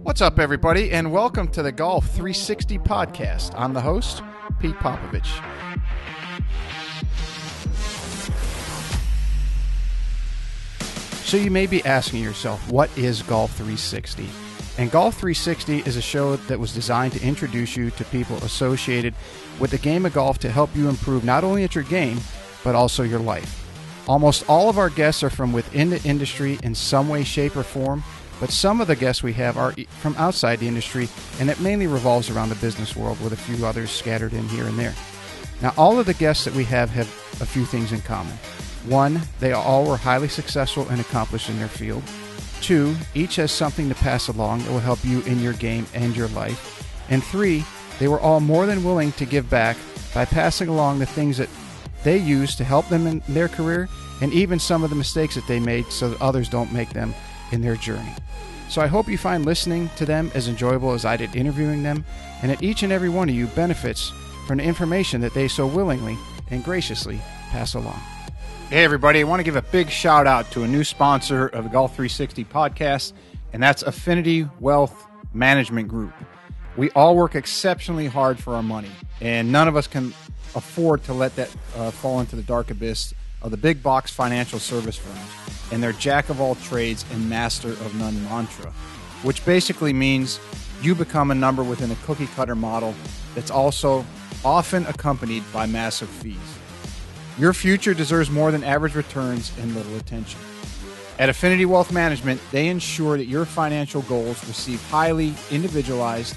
What's up, everybody, and welcome to the Golf 360 podcast. I'm the host, Pete Popovich. So you may be asking yourself, what is Golf 360? And Golf 360 is a show that was designed to introduce you to people associated with the game of golf to help you improve not only at your game, but also your life. Almost all of our guests are from within the industry in some way, shape, or form, but some of the guests we have are from outside the industry, and it mainly revolves around the business world with a few others scattered in here and there. Now, all of the guests that we have a few things in common. One, they all were highly successful and accomplished in their field. Two, each has something to pass along that will help you in your game and your life. And three, they were all more than willing to give back by passing along the things that they use to help them in their career, and even some of the mistakes that they made so that others don't make them in their journey. So I hope you find listening to them as enjoyable as I did interviewing them, and that each and every one of you benefits from the information that they so willingly and graciously pass along. Hey everybody, I want to give a big shout out to a new sponsor of the Golf 360 podcast, and that's Affinity Wealth Management Group. We all work exceptionally hard for our money, and none of us can afford to let that fall into the dark abyss of the big box financial service firms and their jack of all trades and master of none mantra, which basically means you become a number within a cookie cutter model that's also often accompanied by massive fees. Your future deserves more than average returns and little attention. At Affinity Wealth Management, they ensure that your financial goals receive highly individualized,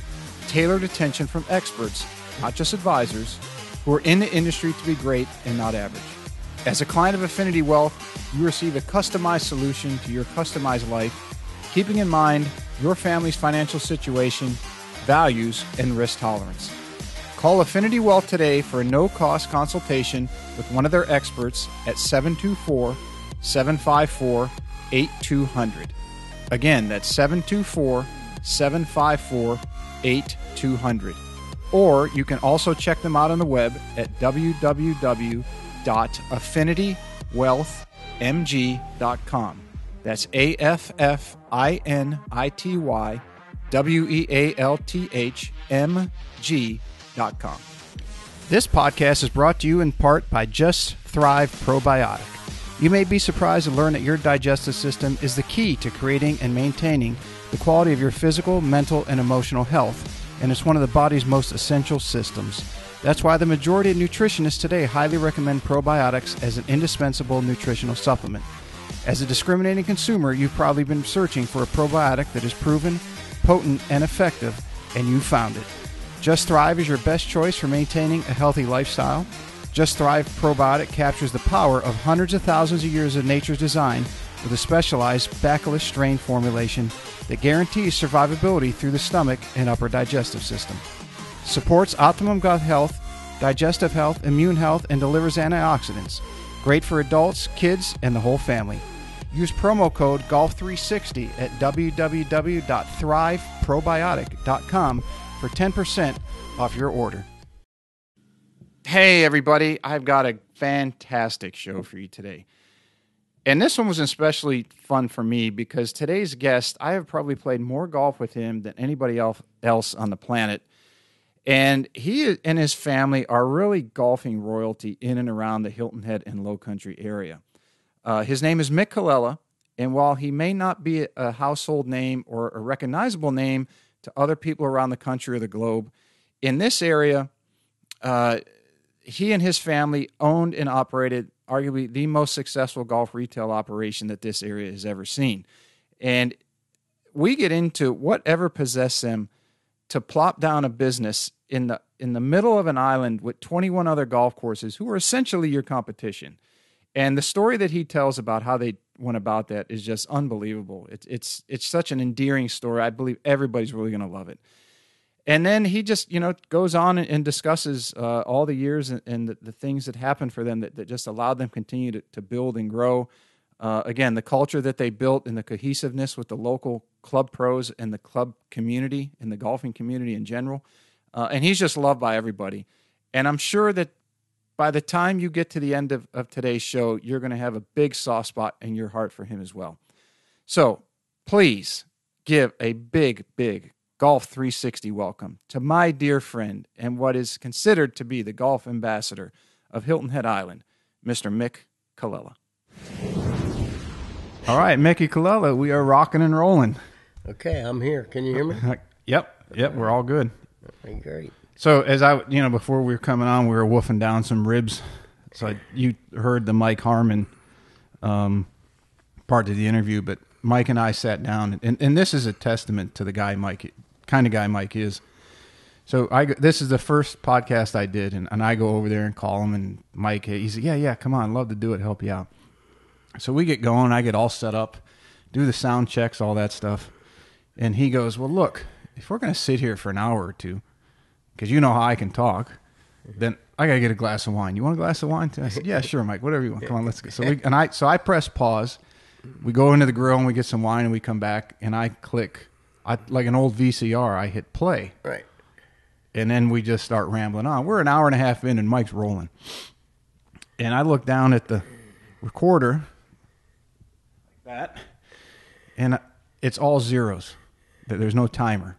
tailored attention from experts, not just advisors, who are in the industry to be great and not average. As a client of Affinity Wealth, you receive a customized solution to your customized life, keeping in mind your family's financial situation, values, and risk tolerance. Call Affinity Wealth today for a no-cost consultation with one of their experts at 724-754-8200. Again, that's 724-754-8200. Or you can also check them out on the web at www.affinitywealthmg.com. That's AFFINITYWEALTHMG.com. This podcast is brought to you in part by Just Thrive Probiotic. You may be surprised to learn that your digestive system is the key to creating and maintaining the quality of your physical, mental, and emotional health, and it's one of the body's most essential systems. That's why the majority of nutritionists today highly recommend probiotics as an indispensable nutritional supplement. As a discriminating consumer, you've probably been searching for a probiotic that is proven, potent, and effective, and you found it. Just Thrive is your best choice for maintaining a healthy lifestyle. Just Thrive Probiotic captures the power of hundreds of thousands of years of nature's design with a specialized bacillus strain formulation that guarantees survivability through the stomach and upper digestive system. Supports optimum gut health, digestive health, immune health, and delivers antioxidants. Great for adults, kids, and the whole family. Use promo code GOLF360 at www.thriveprobiotic.com for 10% off your order. Hey everybody, I've got a fantastic show for you today. And this one was especially fun for me because today's guest, I have probably played more golf with him than anybody else on the planet. And he and his family are really golfing royalty in and around the Hilton Head and Low Country area. His name is Mick Colella, and while he may not be a household name or a recognizable name to other people around the country or the globe, in this area, he and his family owned and operated arguably the most successful golf retail operation that this area has ever seen. And we get into whatever possessed them to plop down a business in the middle of an island with 21 other golf courses who are essentially your competition. And the story that he tells about how they went about that is just unbelievable. It's such an endearing story. I believe everybody's really going to love it. And then he just, goes on and discusses all the years and the things that happened for them that just allowed them continue to build and grow. Again, the culture that they built and the cohesiveness with the local club pros and the club community and the golfing community in general. And he's just loved by everybody. And I'm sure that by the time you get to the end of today's show, you're going to have a big soft spot in your heart for him as well. So please give a big, big Golf 360 welcome to my dear friend and what is considered to be the golf ambassador of Hilton Head Island, Mr. Mick Colella. All right, Mickey Colella, we are rocking and rolling. Okay, I'm here. Can you hear me? Yep, we're all good. Okay, great. So as before we were coming on, we were woofing down some ribs. So you heard the Mike Harmon part of the interview, but Mike and I sat down, and this is a testament to the guy kind of guy Mike is. So this is the first podcast I did, and I go over there and call him, and Mike, he said, yeah, come on, love to do it, help you out. So we get going, I get all set up, do the sound checks, all that stuff, and he goes, well, look, if we're going to sit here for an hour or two, because you know how I can talk, then I got to get a glass of wine. You want a glass of wine too? I said, yeah, sure, Mike, whatever you want. Come on, let's go. So I press pause. We go into the grill and we get some wine and we come back and I click, like an old VCR, I hit play. Right. And then we just start rambling on. We're an hour and a half in and Mike's rolling. And I look down at the recorder like that, and it's all zeros. There's no timer.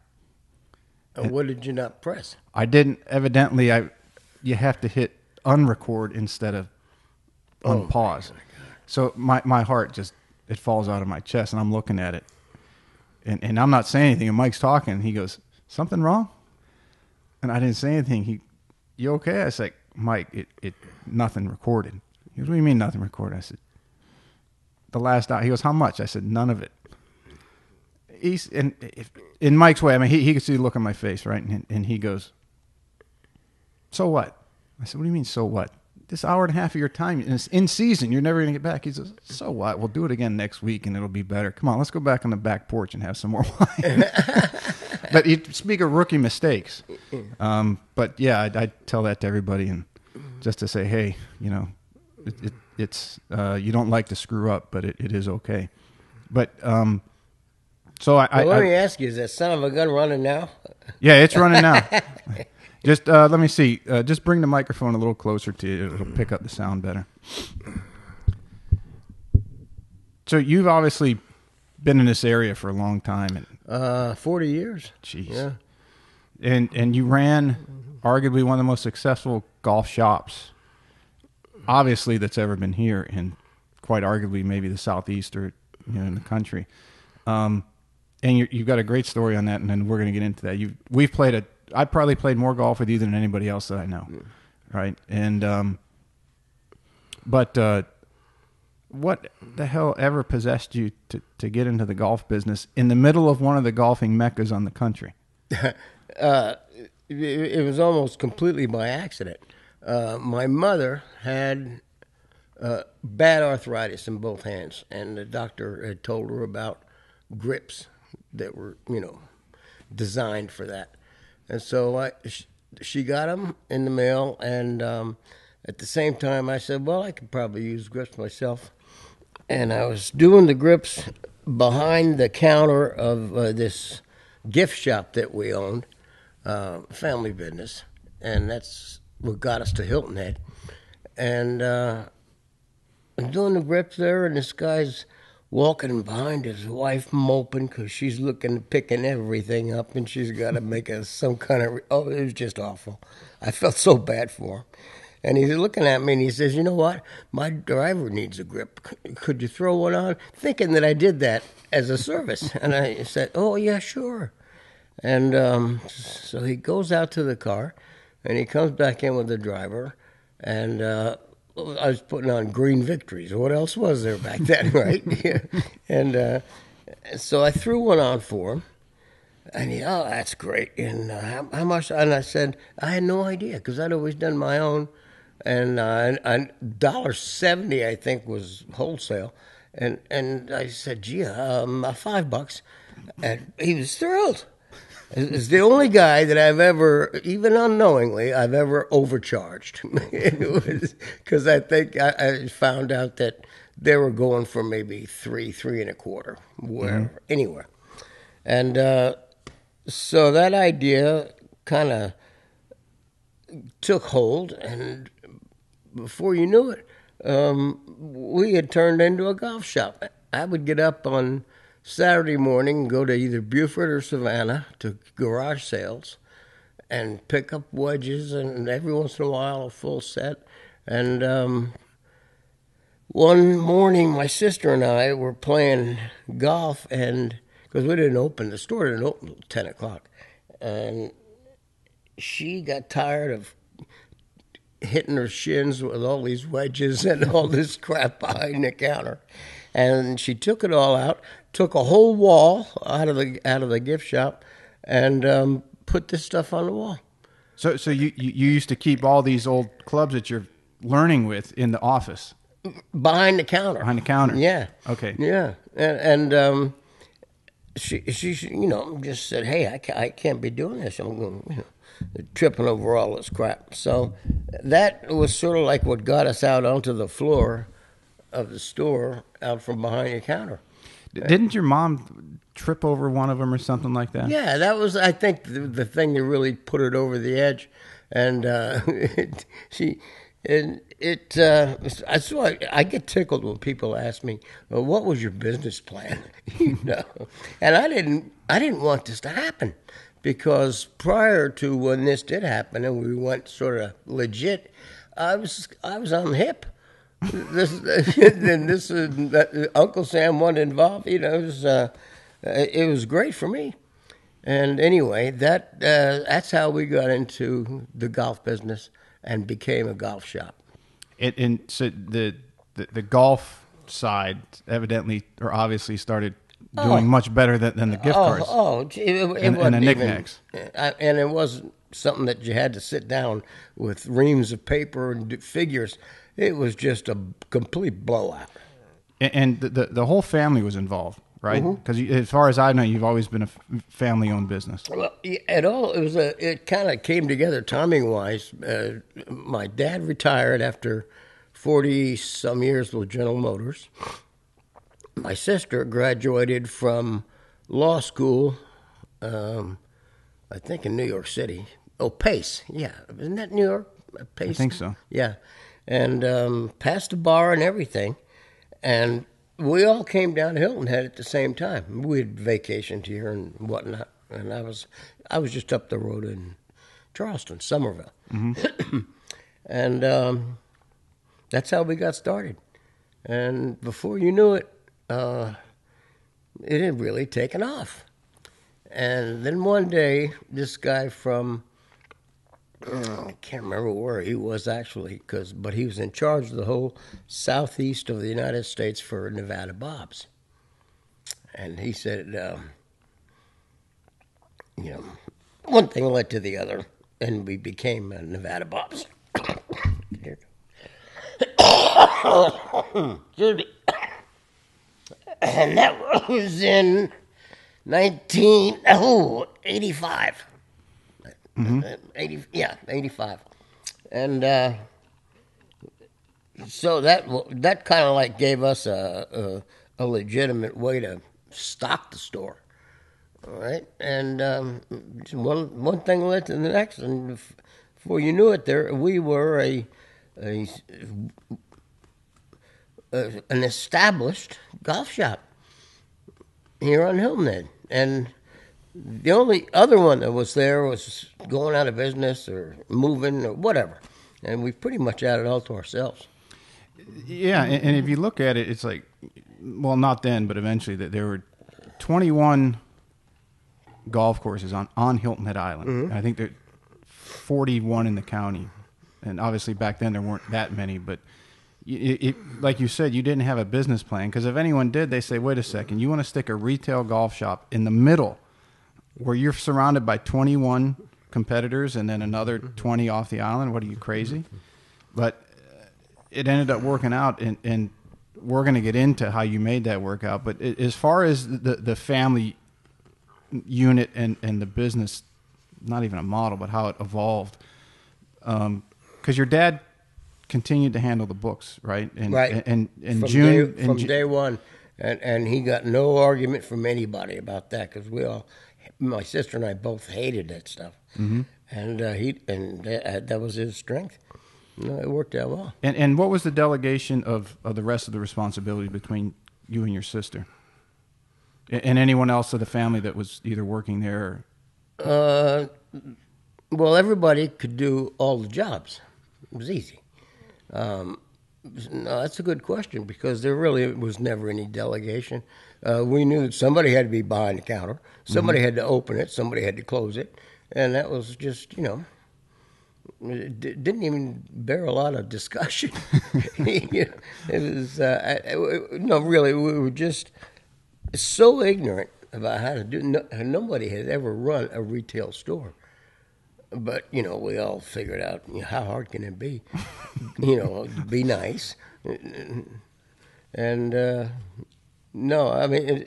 What did you not press? I didn't. Evidently, you have to hit unrecord instead of unpause. So my heart just, it falls out of my chest, and I'm looking at it. And I'm not saying anything, and Mike's talking, and he goes, something wrong? And I didn't say anything. You okay? I said, Mike, it nothing recorded. He goes, what do you mean nothing recorded? I said, the last hour. He goes, how much? I said, none of it. In Mike's way, I mean, he could see the look on my face, right? And he goes, so what? I said, what do you mean, so what? This hour and a half of your time, and it's in season, you're never going to get back. He says, so what? We'll do it again next week, and it'll be better. Come on, let's go back on the back porch and have some more wine. But you speak of rookie mistakes. But, yeah, I tell that to everybody, and just to say, hey, it's you don't like to screw up, but it is okay. But so let me ask you, is that son of a gun running now? Yeah, it's running now. Just let me see. Just bring the microphone a little closer to you. It'll pick up the sound better. So you've obviously been in this area for a long time. 40 years. Jeez. Yeah. And you ran arguably one of the most successful golf shops, obviously, that's ever been here, and quite arguably maybe the Southeast or in the country. And you've got a great story on that, and then we're going to get into that. I probably played more golf with you than anybody else that I know, right? And but what the hell ever possessed you to get into the golf business in the middle of one of the golfing meccas on the country? It was almost completely by accident. My mother had bad arthritis in both hands, and the doctor had told her about grips that were, designed for that. And so she got them in the mail, and at the same time I said, well, I could probably use grips myself. And I was doing the grips behind the counter of this gift shop that we owned, family business, and that's what got us to Hilton Head. And I'm doing the grips there, and this guy's walking behind his wife moping because she's picking everything up, and she's got to make some kind of... Oh, it was just awful. I felt so bad for him. And he's looking at me, and he says, you know what? My driver needs a grip. Could you throw one on? Thinking that I did that as a service. And I said, oh, yeah, sure. And so he goes out to the car, and he comes back in with the driver, and... I was putting on green victories. What else was there back then, right? Yeah. And so I threw one on for him. And he, oh, that's great. And how much? And I said, I had no idea because I'd always done my own. And $1.70, I think, was wholesale. And I said, gee, $5. And he was thrilled. It's the only guy that I've ever, even unknowingly, I've ever overcharged. Because I think I found out that they were going for maybe $3 3.25, anywhere. And so that idea kind of took hold, and before you knew it, we had turned into a golf shop. I would get up on Saturday morning, go to either Beaufort or Savannah to garage sales and pick up wedges, and every once in a while a full set. And one morning, my sister and I were playing golf, and because the store didn't open until 10 o'clock, and she got tired of hitting her shins with all these wedges and all this crap behind the counter. And she took it all out, took a whole wall out of the gift shop, and put this stuff on the wall. So you used to keep all these old clubs that you're learning with in the office? Behind the counter. Behind the counter? Yeah. Okay. Yeah. And she just said, hey, I can't be doing this. I'm going, tripping over all this crap. So that was sort of like what got us out onto the floor of the store, out from behind the counter. Didn't your mom trip over one of them or something like that? Yeah, that was, I think, the thing that really put it over the edge. And I get tickled when people ask me, well, what was your business plan? And I didn't want this to happen, because prior to when this did happen and we went sort of legit, I was on the hip. Uncle Sam wasn't involved. It was great for me. And anyway, that's how we got into the golf business and became a golf shop. And so the golf side evidently or obviously started doing much better than the gift cards. And the knickknacks. And it wasn't something that you had to sit down with reams of paper and do figures. It was just a complete blowout. And the whole family was involved, right? Because as far as I know, you've always been a family-owned business. Well, it kind of came together timing-wise. My dad retired after 40-some years with General Motors. My sister graduated from law school, I think in New York City. Oh, Pace. Yeah. Isn't that New York? Pace? I think so. Yeah. And passed the bar and everything. And we all came down to Hilton Head at the same time. We had vacationed here and whatnot. And I was just up the road in Charleston, Somerville. And that's how we got started. And before you knew it, it had really taken off. And then one day, this guy from, I can't remember where he was actually, but he was in charge of the whole southeast of the United States for Nevada Bobs. And he said, one thing led to the other, and we became Nevada Bobs. Excuse me. And that was in 1985. 85. And so that kind of like gave us a legitimate way to stock the store. All right, and one thing led to the next, and before you knew it, we were an established golf shop here on Hilton Head. And the only other one that was there was going out of business or moving or whatever. And we pretty much had it all to ourselves. Yeah, and if you look at it, it's like, well, not then, but eventually, that there were 21 golf courses on Hilton Head Island. I think there are 41 in the county. And obviously back then there weren't that many, but like you said, you didn't have a business plan, because if anyone did, they say, wait a second, you want to stick a retail golf shop in the middle where you're surrounded by 21 competitors and then another 20 off the island? What are you, crazy? But it ended up working out, and we're going to get into how you made that work out. But as far as the family unit and the business, not even a model, but how it evolved, because your dad continued to handle the books, right? Right. And from day one, and he got no argument from anybody about that, because my sister and I both hated that stuff, and that was his strength. It worked out well. And what was the delegation of the rest of the responsibility between you and your sister? And anyone else of the family that was either working there? Well, everybody could do all the jobs. It was easy. No, that's a good question because there really was never any delegation. We knew that somebody had to be behind the counter, somebody had to open it, somebody had to close it, and that was just, it didn't even bear a lot of discussion. It was, no, really, we were just so ignorant about how to do. Nobody had ever run a retail store. But, we all figured out, how hard can it be? Be nice. And, no, I mean,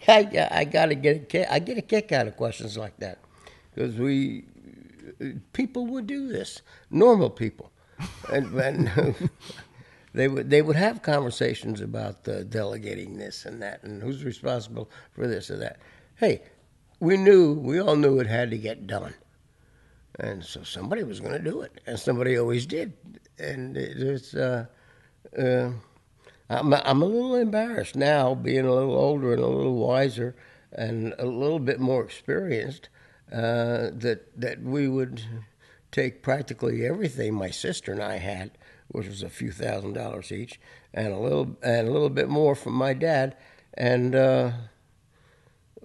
I got to I get a kick out of questions like that. Because people would do this, normal people. And they would have conversations about delegating this and that and who's responsible for this or that. Hey, we all knew it had to get done. And so somebody was going to do it, and somebody always did. And I'm a little embarrassed now, being a little older and a little wiser and a little bit more experienced, that we would take practically everything my sister and I had, which was a few $1,000s each, and a little bit more from my dad, and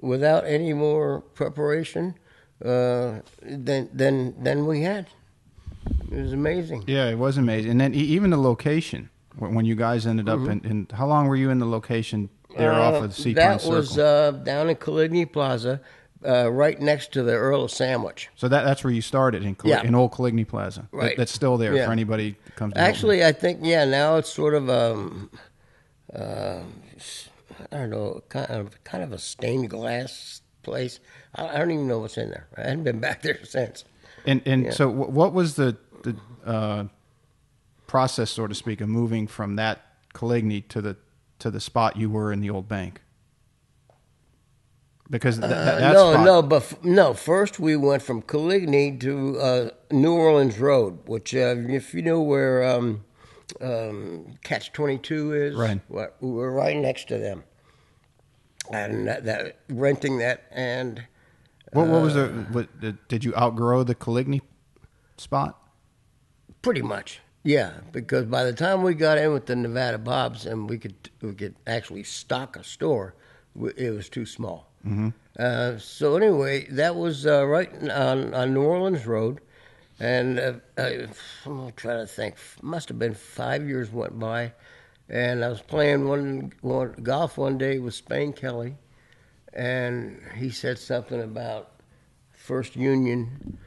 without any more preparation than we had. It was amazing. Yeah, it was amazing. And then even the location, when you guys ended up in how long were you in the location there off of Sea Pine Circle? That was down in Coligny Plaza, right next to the Earl of Sandwich. So that's where you started, in Old Coligny Plaza. Right. That's still there for anybody that comes to Actually, I think, now it's sort of I don't know, kind of a stained glass place. I don't even know what's in there. I hadn't been back there since. And so what was the process, so to speak, of moving from that Coligny to the spot you were in the old bank? Because first we went from Coligny to New Orleans Road, which if you know where Catch 22 is, right. We were right next to them. And that renting that, and what was did you outgrow the Coligny spot? Pretty much, yeah. Because by the time we got in with the Nevada Bobs and we could actually stock a store, it was too small. Mm-hmm. So anyway, that was right on New Orleans Road, and I'm trying to think. Must have been 5 years went by. And I was playing golf one day with Spain Kelly, and he said something about First Union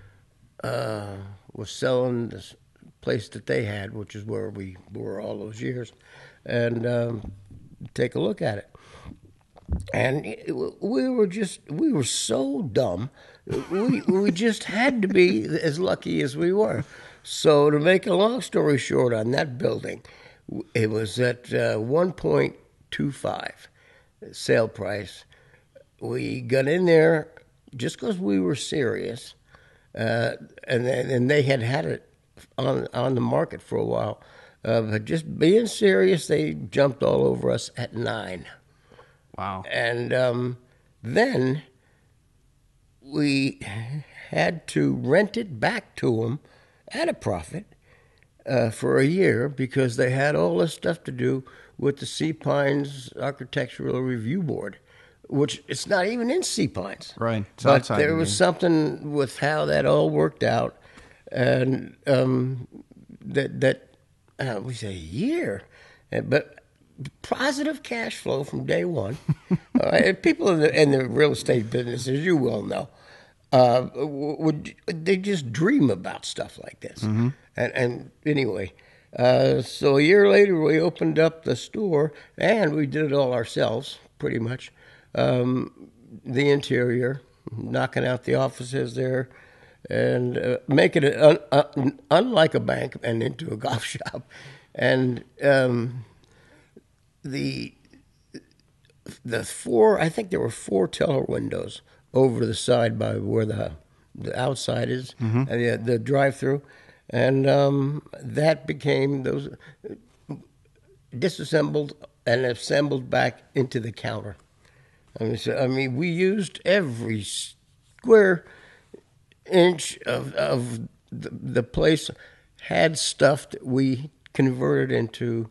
was selling this place that they had, which is where we were all those years, and take a look at it. And we were so dumb, we just had to be as lucky as we were. So to make a long story short on that building, it was at 1.25 sale price. We got in there just because we were serious, and they had it on the market for a while. But just being serious, they jumped all over us at 9. Wow! And then we had to rent it back to them at a profit. For a year, because they had all this stuff to do with the Sea Pines Architectural Review Board, which it's not even in Sea Pines. Right. It's but outside there was something with how that all worked out, and we say a year, but positive cash flow from day one. People in the real estate business, as you well know, they just dream about stuff like this. Mm-hmm. And anyway, so a year later we opened up the store, and we did it all ourselves, pretty much. The interior, knocking out the offices there, and making it unlike a bank and into a golf shop. And the 4, I think there were 4 teller windows over the side by where the outside is, mm-hmm. and the drive-through. And that became those disassembled and assembled back into the counter. I mean, we used every square inch of the place had stuff that we converted into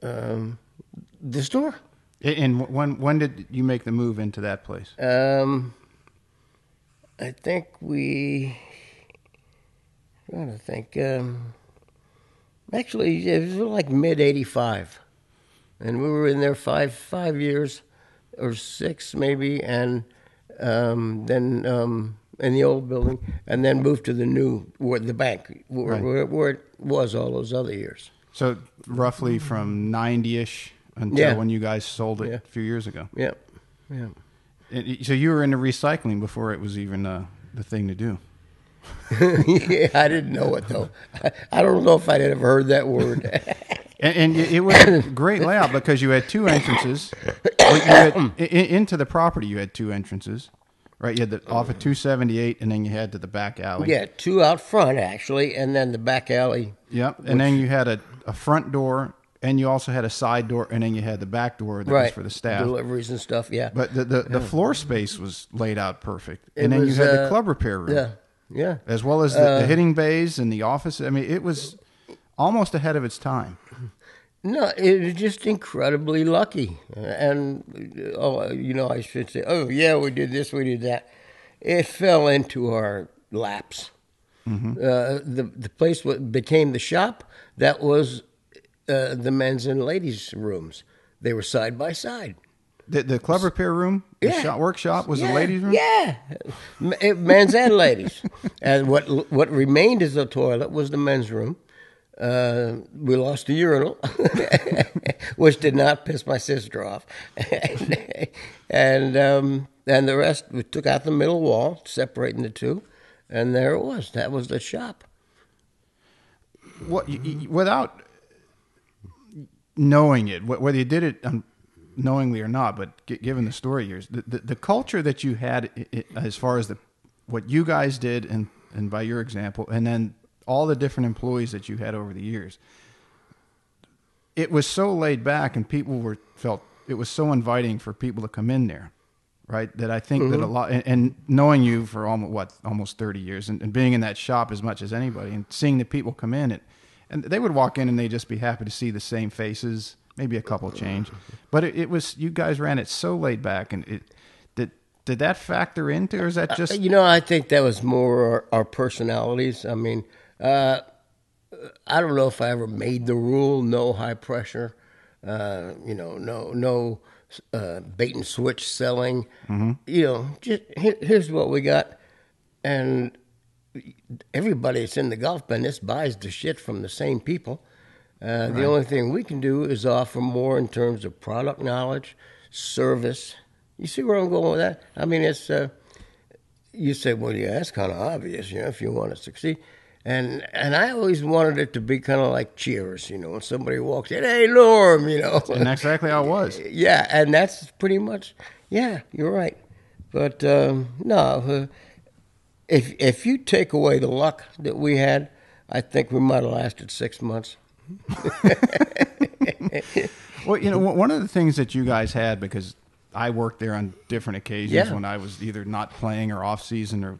the store. And when did you make the move into that place? I think trying to think. Actually, it was like mid-'85. And we were in there five years or 6 maybe, and then in the old building, and then moved to the new, the bank, where it was all those other years. So roughly from 90-ish until when you guys sold it a few years ago. Yeah. So you were into recycling before it was even the thing to do. Yeah, I didn't know it, though. I don't know if I'd ever heard that word. And it was a great layout because you had 2 entrances. Into the property, you had 2 entrances, right? You had off at 278, and then you had to the back alley. Yeah, 2 out front, actually, and then the back alley. Yep, and then you had a front door, and you also had a side door, and then you had the back door that was for the staff. Deliveries and stuff, yeah. But the floor space was laid out perfect. And then you had the club repair room. Yeah. As well as the hitting bays and the office. I mean, it was almost ahead of its time. No, it was just incredibly lucky. And, I should say, we did this, we did that. It fell into our laps. Mm-hmm. The place became the shop. That was the men's and ladies' rooms. They were side by side. The club repair room, the workshop was the ladies' room? Yeah, men's and ladies. And what remained as the toilet was the men's room. We lost the urinal, which did not piss my sister off. and the rest, we took out the middle wall, separating the 2, and there it was. That was the shop. Without knowing it, whether you did it knowingly or not, but given the story years, the culture that you had as far as what you guys did and by your example, and then all the different employees that you had over the years, it was so laid back and people felt it was so inviting for people to come in there, right? That I think that a lot, and knowing you for almost 30 years and being in that shop as much as anybody and seeing the people come in, and they would walk in and they'd just be happy to see the same faces, maybe a couple change, but it was, you guys ran it so laid back, and did that factor into, or is that just? I think that was more our personalities. I mean, I don't know if I ever made the rule, no high pressure, no bait and switch selling. Mm-hmm. Just here's what we got, and everybody that's in the golf business buys the shit from the same people. Right. The only thing we can do is offer more in terms of product knowledge, service. You see where I'm going with that? I mean, it's you say, well, yeah, that's kind of obvious, if you want to succeed. And I always wanted it to be kind of like Cheers, when somebody walks in, hey, Norm, And that's exactly how it was. Yeah, and that's pretty much, you're right. But no, if you take away the luck that we had, I think we might have lasted 6 months. Well, one of the things that you guys had, because I worked there on different occasions when I was either not playing or off season or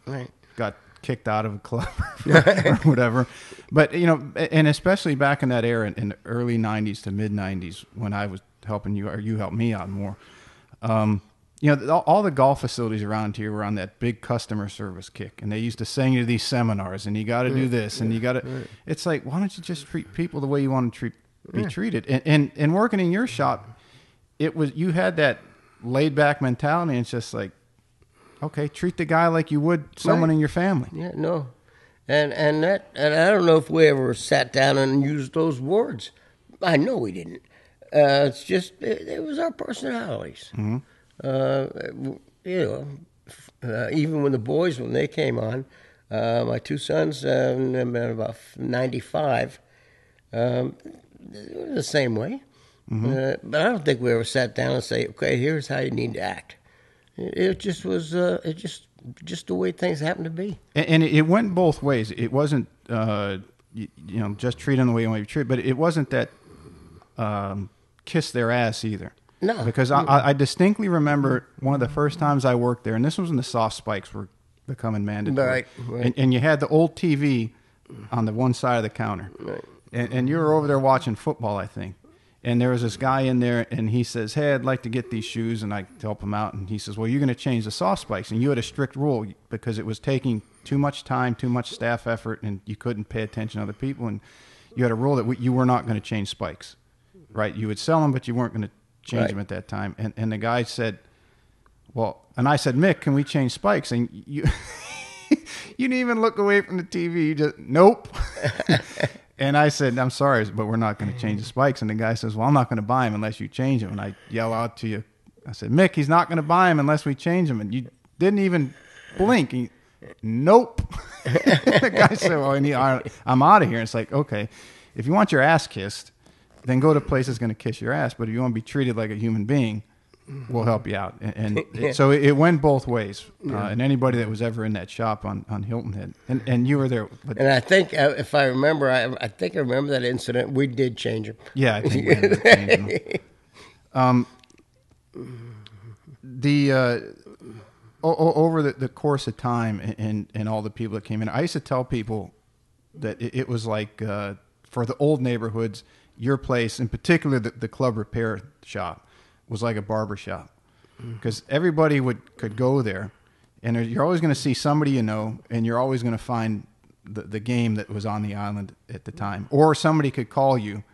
got kicked out of a club or whatever. But, and especially back in that era in the early 90s to mid 90s when I was helping you, or you helped me out more. All the golf facilities around here were on that big customer service kick, and they used to send you to these seminars, and you got to do this, and you got to. It's like, why don't you just treat people the way you want to be treated? And working in your shop, you had that laid back mentality, and it's just like, okay, treat the guy like you would someone in your family. Yeah, no, and I don't know if we ever sat down and used those words. I know we didn't. It's just it was our personalities. Mm-hmm. Even when the boys, when they came on, my 2 sons, about 95, the same way. Mm-hmm. But I don't think we ever sat down and say, okay, here's how you need to act. It just was, just the way things happened to be. And it went both ways. It wasn't, just treat them the way you want to be treated, but it wasn't that kiss their ass either. No. Because I distinctly remember one of the first times I worked there, and this was when the soft spikes were becoming mandatory. Right. And you had the old TV on the one side of the counter. Right. And you were over there watching football, I think. And there was this guy in there, and he says, hey, I'd like to get these shoes, and I help him out. And he says, well, you're going to change the soft spikes. And you had a strict rule because it was taking too much time, too much staff effort, and you couldn't pay attention to other people. And you had a rule that you were not going to change spikes, right? You would sell them, but you weren't going to change them at that time. And the guy said, well, and I said, Mick, can we change spikes? And you you didn't even look away from the TV. You just, nope. And I said, I'm sorry, but we're not going to change the spikes. And the guy says, well, I'm not going to buy them unless you change them. And I yell out to you, I said, Mick, he's not going to buy them unless we change them. And you didn't even blink. Nope. The guy said, well, I'm out of here. And it's like, okay, if you want your ass kissed, then go to places going to kiss your ass. But if you want to be treated like a human being, we'll help you out. So it went both ways. And anybody that was ever in that shop on Hilton Head, and you were there. But, and I think, if I remember, I think I remember that incident. We did change them. Yeah, I think we ended up changing them. Over the course of time and all the people that came in, I used to tell people that it was like for the old neighborhoods, your place, in particular the club repair shop, was like a barber shop, because everybody could go there, and you're always going to see somebody you know, and you're always going to find the game that was on the island at the time, or somebody could call you,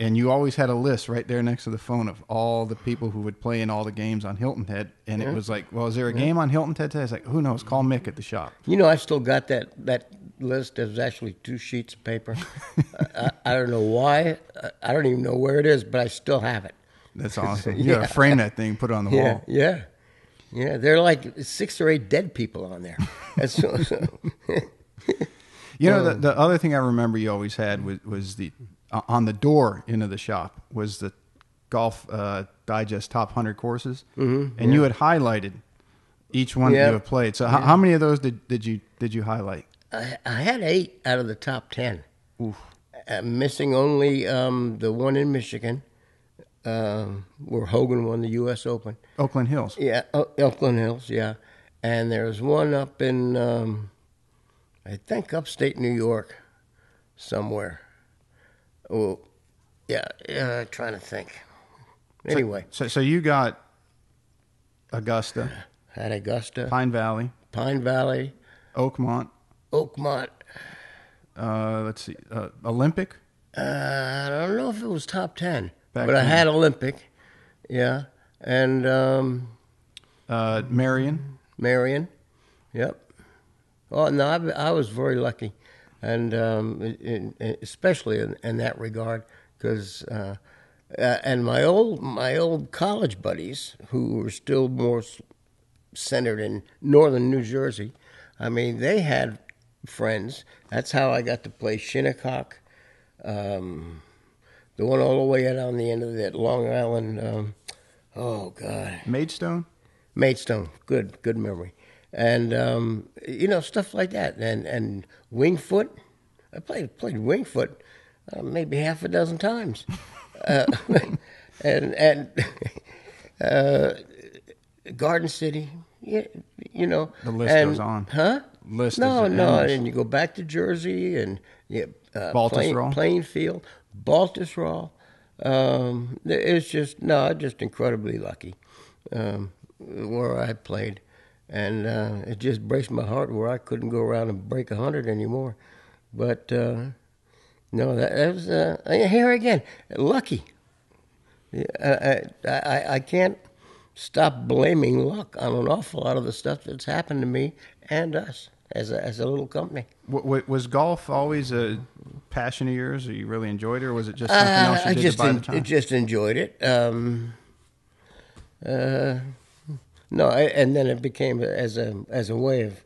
and you always had a list right there next to the phone of all the people who would play in all the games on Hilton Head, and it was like, well, is there a game on Hilton Head today? It's like, who knows? Call Mick at the shop. You know, I still got that list. There's actually 2 sheets of paper. I don't know why. I don't even know where it is, but I still have it. That's awesome. You gotta frame that thing, put it on the wall. Yeah. There are like 6 or 8 dead people on there. That's so. You know, the other thing I remember you always had was the on the door into the shop was the Golf Digest Top 100 courses, and you had highlighted each one that you had played. So how many of those did you highlight? I had 8 out of the top 10. Oof. Missing only the one in Michigan. Where Hogan won the U.S. Open. Oakland Hills. Yeah, Oakland Hills, yeah. And there's one up in, I think, upstate New York somewhere. Oh, yeah, trying to think. Anyway. So you got Augusta. Had Augusta. Pine Valley. Oakmont. Let's see. Olympic? I don't know if it was top 10. But I had Olympic, yeah, and Marion, yep. Oh no, I was very lucky, and especially in that regard, because and my old college buddies who were still more centered in northern New Jersey, I mean, they had friends. That's how I got to play Shinnecock. The one all the way out on the end of that Long Island, oh, God. Maidstone, good memory. And, stuff like that. And Wingfoot, I played Wingfoot maybe half a dozen times. and Garden City, you know. The list goes on. Huh? No, and you go back to Jersey and Plainfield. Baltusrol. It's just incredibly lucky where I played, and it just breaks my heart where I couldn't go around and break 100 anymore. But that was here again, lucky. I can't stop blaming luck on an awful lot of the stuff that's happened to me and us as a little company. Was golf always a passion of yours, or you really enjoyed it, or was it just something else you did to buy the time? I just enjoyed it. And then it became as a way of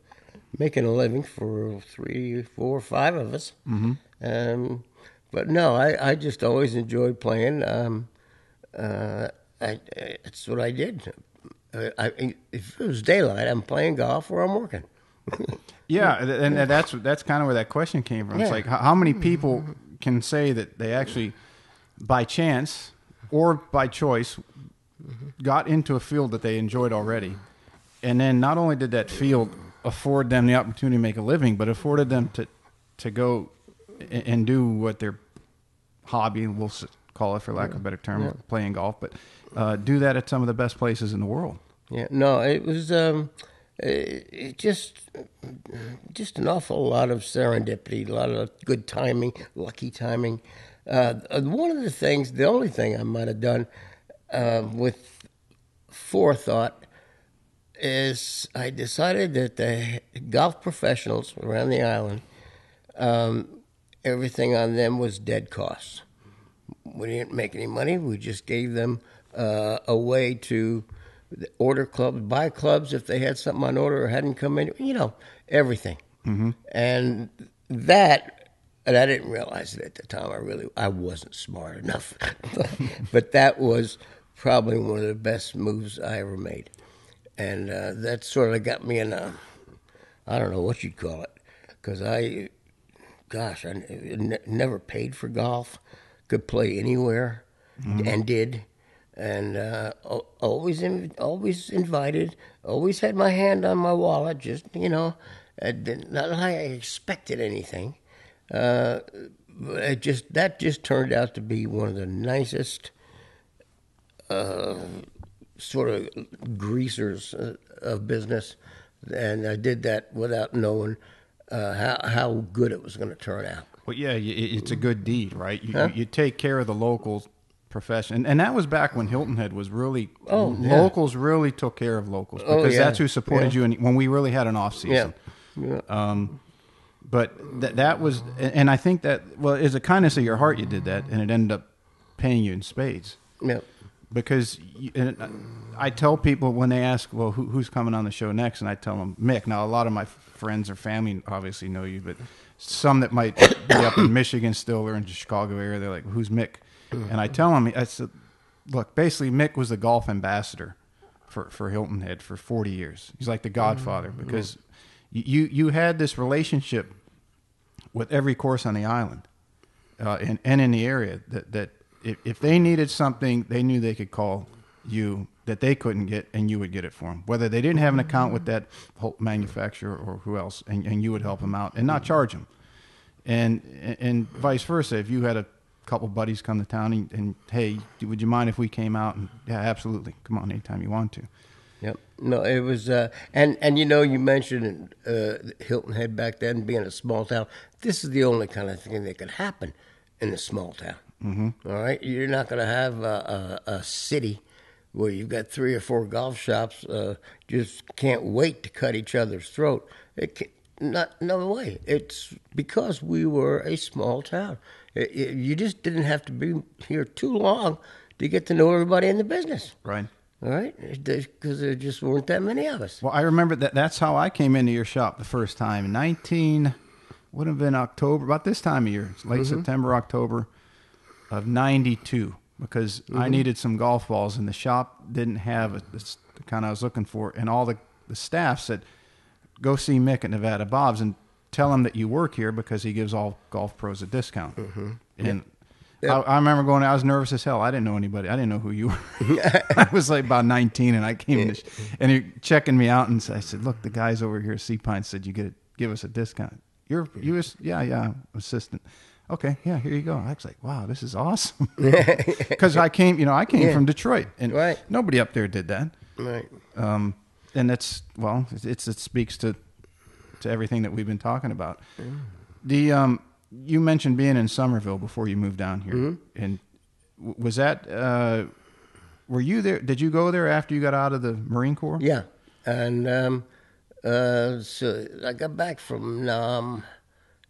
making a living for 3, 4, 5 of us. Mm-hmm. But no, I just always enjoyed playing. It's what I did. If it was daylight, I'm playing golf or I'm working. Yeah, and that's kind of where that question came from. Yeah. It's like, how many people can say that they actually, by chance or by choice, got into a field that they enjoyed already. And then not only did that field afford them the opportunity to make a living, but afforded them to go and do what their hobby, we'll call it for lack of a better term, playing golf, but do that at some of the best places in the world. Yeah, no, it was just an awful lot of serendipity, a lot of good timing, lucky timing. One of the things, the only thing I might have done with forethought is I decided that the golf professionals around the island, everything on them was dead costs. We didn't make any money. We just gave them a way to order clubs, buy clubs if they had something on order or hadn't come in, everything. Mm-hmm. And I didn't realize it at the time. I wasn't smart enough. But that was probably one of the best moves I ever made. And that sort of got me in I don't know what you'd call it, because I never paid for golf, could play anywhere, and did. And always invited, always had my hand on my wallet, just, not like I expected anything. But that just turned out to be one of the nicest sort of greasers of business. And I did that without knowing how good it was going to turn out. Well, yeah, it's a good deed, right? You take care of the locals profession, and that was back when Hilton Head was really locals really took care of locals, because that's who supported you when we really had an off season. But that was, and I think that, it's a kindness of your heart you did that, and it ended up paying you in spades. Yeah. Because I tell people when they ask, well, who's coming on the show next, and I tell them Mick. Now, a lot of my friends or family obviously know you, but some that might be up in Michigan still or in the Chicago area, they're like, who's Mick? And I tell them, I said, look, basically Mick was the golf ambassador for Hilton Head for 40 years. He's like the godfather, because you had this relationship with every course on the island and in the area that if they needed something, they knew they could call you that they couldn't get, and you would get it for them. Whether they didn't have an account with that whole manufacturer or who else, and you would help them out and not charge them. And vice versa. If you had a couple buddies come to town and hey, would you mind if we came out? And yeah, absolutely. Come on anytime you want to. Yep. No, it was, and you mentioned Hilton Head back then being a small town. This is the only kind of thing that could happen in a small town. Mm-hmm. All right, you're not going to have a city where you've got 3 or 4 golf shops just can't wait to cut each other's throat. No way. It's because we were a small town. You just didn't have to be here too long to get to know everybody in the business. Right. All right, because there just weren't that many of us. Well, I remember that's how I came into your shop the first time. 19 would have been October, about this time of year, late September, October of 92, because I needed some golf balls, and the shop didn't have the kind I was looking for. And all the staff said, go see Mick at Nevada Bob's and tell him that you work here, because he gives all golf pros a discount. And I remember going, I was nervous as hell. I didn't know anybody. I didn't know who you were. I was like about 19, and I came in, and he checking me out, and I said, look, the guys over here at Sea Pine said you give us a discount. You was assistant. Okay, yeah, here you go. I was like, wow, this is awesome. Because I came from Detroit, and nobody up there did that. Right. And that's, it speaks to everything that we've been talking about. You mentioned being in Somerville before you moved down here, and was that? Were you there? Did you go there after you got out of the Marine Corps? Yeah, and so I got back from Nam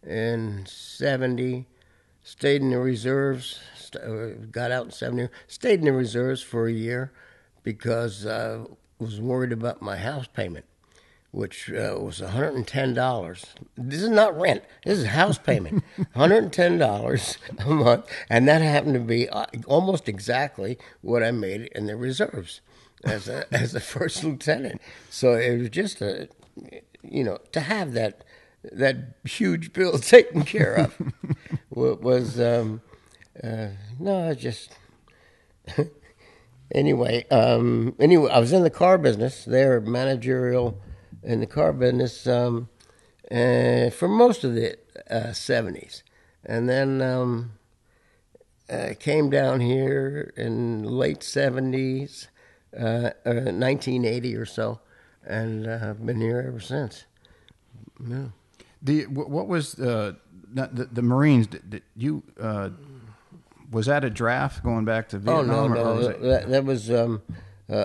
in '70, stayed in the reserves. Got out in '70, stayed in the reserves for a year because I was worried about my house payment, which was $110. This is not rent. This is house payment. $110 a month. And that happened to be almost exactly what I made in the reserves as a first lieutenant. So it was just to have that huge bill taken care of Anyway, I was in the car business there, managerial in the car business for most of the 70s. And then came down here in late 70s, 1980 or so, and I've been here ever since. Yeah. What was the Marines? Did you was that a draft going back to Vietnam? Oh, no. Or was it... That was,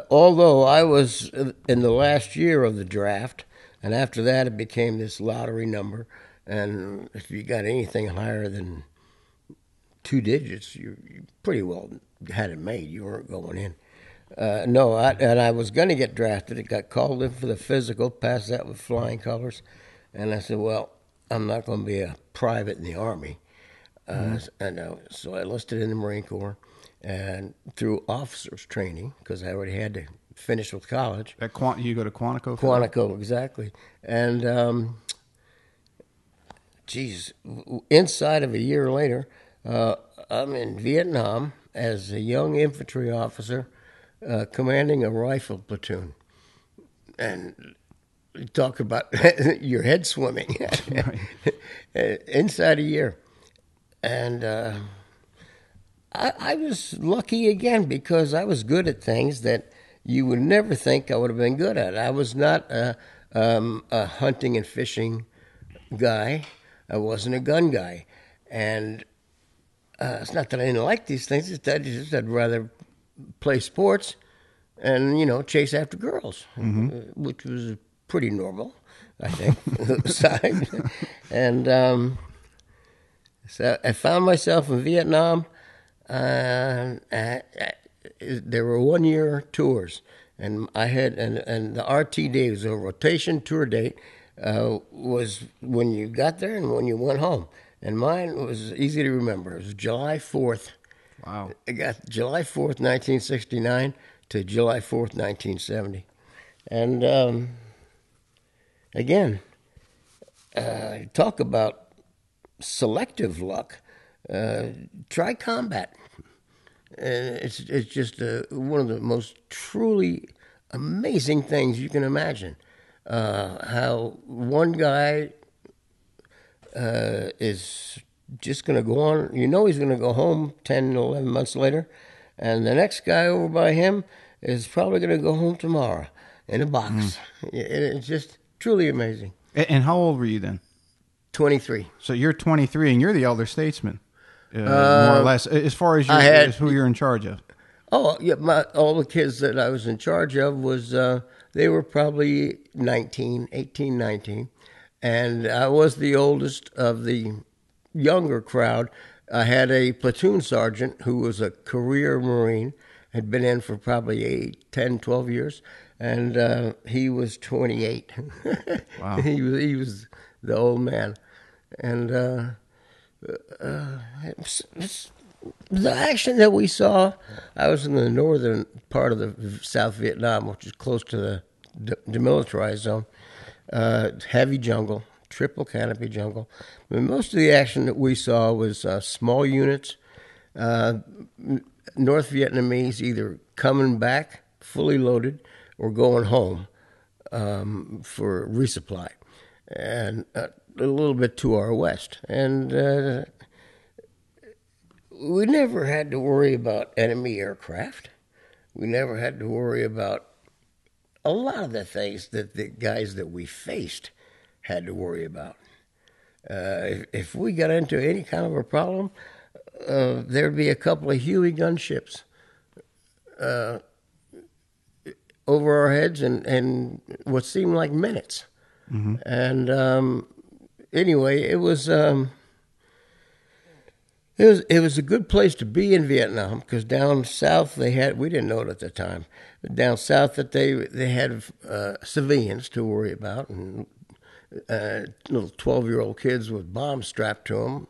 although I was in the last year of the draft, and after that it became this lottery number, and if you got anything higher than 2 digits, you pretty well had it made. You weren't going in. No, I was going to get drafted. It got called in for the physical, passed that with flying colors, and I said, well, I'm not going to be a private in the Army. So I enlisted in the Marine Corps, and through officers training, because I already had to finish with college. You go to Quantico? Quantico, exactly. And, inside of a year later, I'm in Vietnam as a young infantry officer commanding a rifle platoon. And talk about your head swimming. Inside a year. And I was lucky again because I was good at things that you would never think I would have been good at. I was not a hunting and fishing guy. I wasn't a gun guy. And it's not that I didn't like these things. It's that I'd rather play sports and, chase after girls, which was pretty normal, I think. And so I found myself in Vietnam. There were 1-year tours, and I had and the RTD was a rotation tour date. Was when you got there and when you went home. And mine was easy to remember. It was July 4th. Wow. I got July 4th, 1969 to July 4th, 1970. And again, talk about selective luck. Try combat. It's just one of the most truly amazing things you can imagine. How one guy is just going to go on. He's going to go home 10, 11 months later, and the next guy over by him is probably going to go home tomorrow in a box. It's just truly amazing. And how old were you then? 23. So you're 23, and you're the elder statesman, more or less, as far as, as who you're in charge of. Oh, yeah, all the kids that I was in charge of was, they were probably 18, 19. And I was the oldest of the younger crowd. I had a platoon sergeant who was a career Marine, had been in for probably 8, 10, 12 years, and he was 28. Wow. He was the old man. And the action that we saw, I was in the northern part of the South Vietnam, which is close to the demilitarized zone. Heavy jungle, triple canopy jungle. But most of the action that we saw was small units, North Vietnamese either coming back fully loaded or going home for resupply, and a little bit to our west. And we never had to worry about enemy aircraft. We never had to worry about a lot of the things that the guys that we faced had to worry about. If we got into any kind of a problem, there'd be a couple of Huey gunships over our heads in what seemed like minutes. Mm-hmm. And anyway, it was a good place to be in Vietnam because down south we didn't know it at the time, but down south that they had civilians to worry about and little 12-year-old kids with bombs strapped to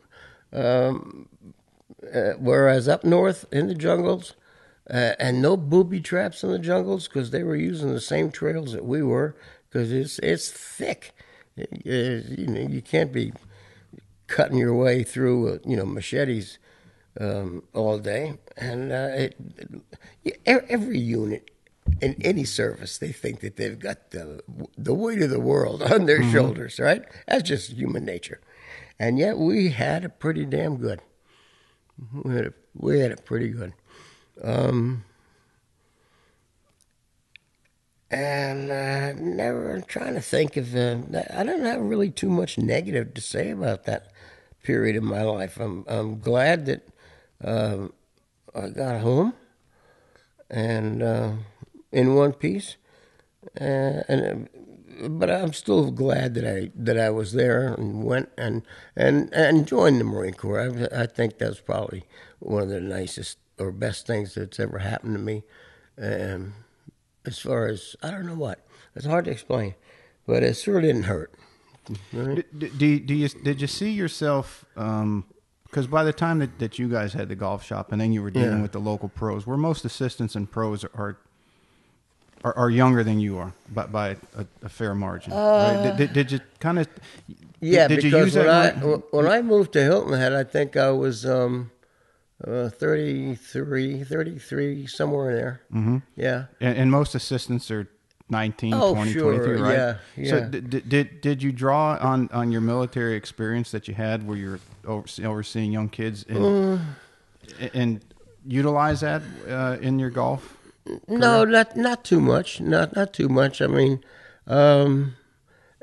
them. Whereas up north in the jungles, and no booby traps in the jungles because they were using the same trails that we were because it's thick. You can't be cutting your way through machetes all day, and every unit in any service, they think that they've got the weight of the world on their shoulders, right? That's just human nature, and yet we had it pretty damn good. We had it pretty good. And I'm trying to think of, I don't have really too much negative to say about that period of my life. I'm glad that I got home and in one piece, but I'm still glad that I was there and went and joined the Marine Corps. I think that's probably one of the nicest or best things that's ever happened to me. As far as, I don't know what. It's hard to explain, but it sure didn't hurt. Right? Did you see yourself, because by the time that you guys had the golf shop and then you were dealing with the local pros, where most assistants and pros are younger than you are, by a fair margin, right? Did you kind of... Yeah, did because you use when I moved to Hilton Head, I think I was 33, somewhere in there. Mm-hmm. Yeah. And most assistants are 19, 20, sure. 23, right? Yeah. So did you draw on your military experience that you had where you're overseeing young kids and utilize that in your golf career? No, not too much. Not too much. I mean,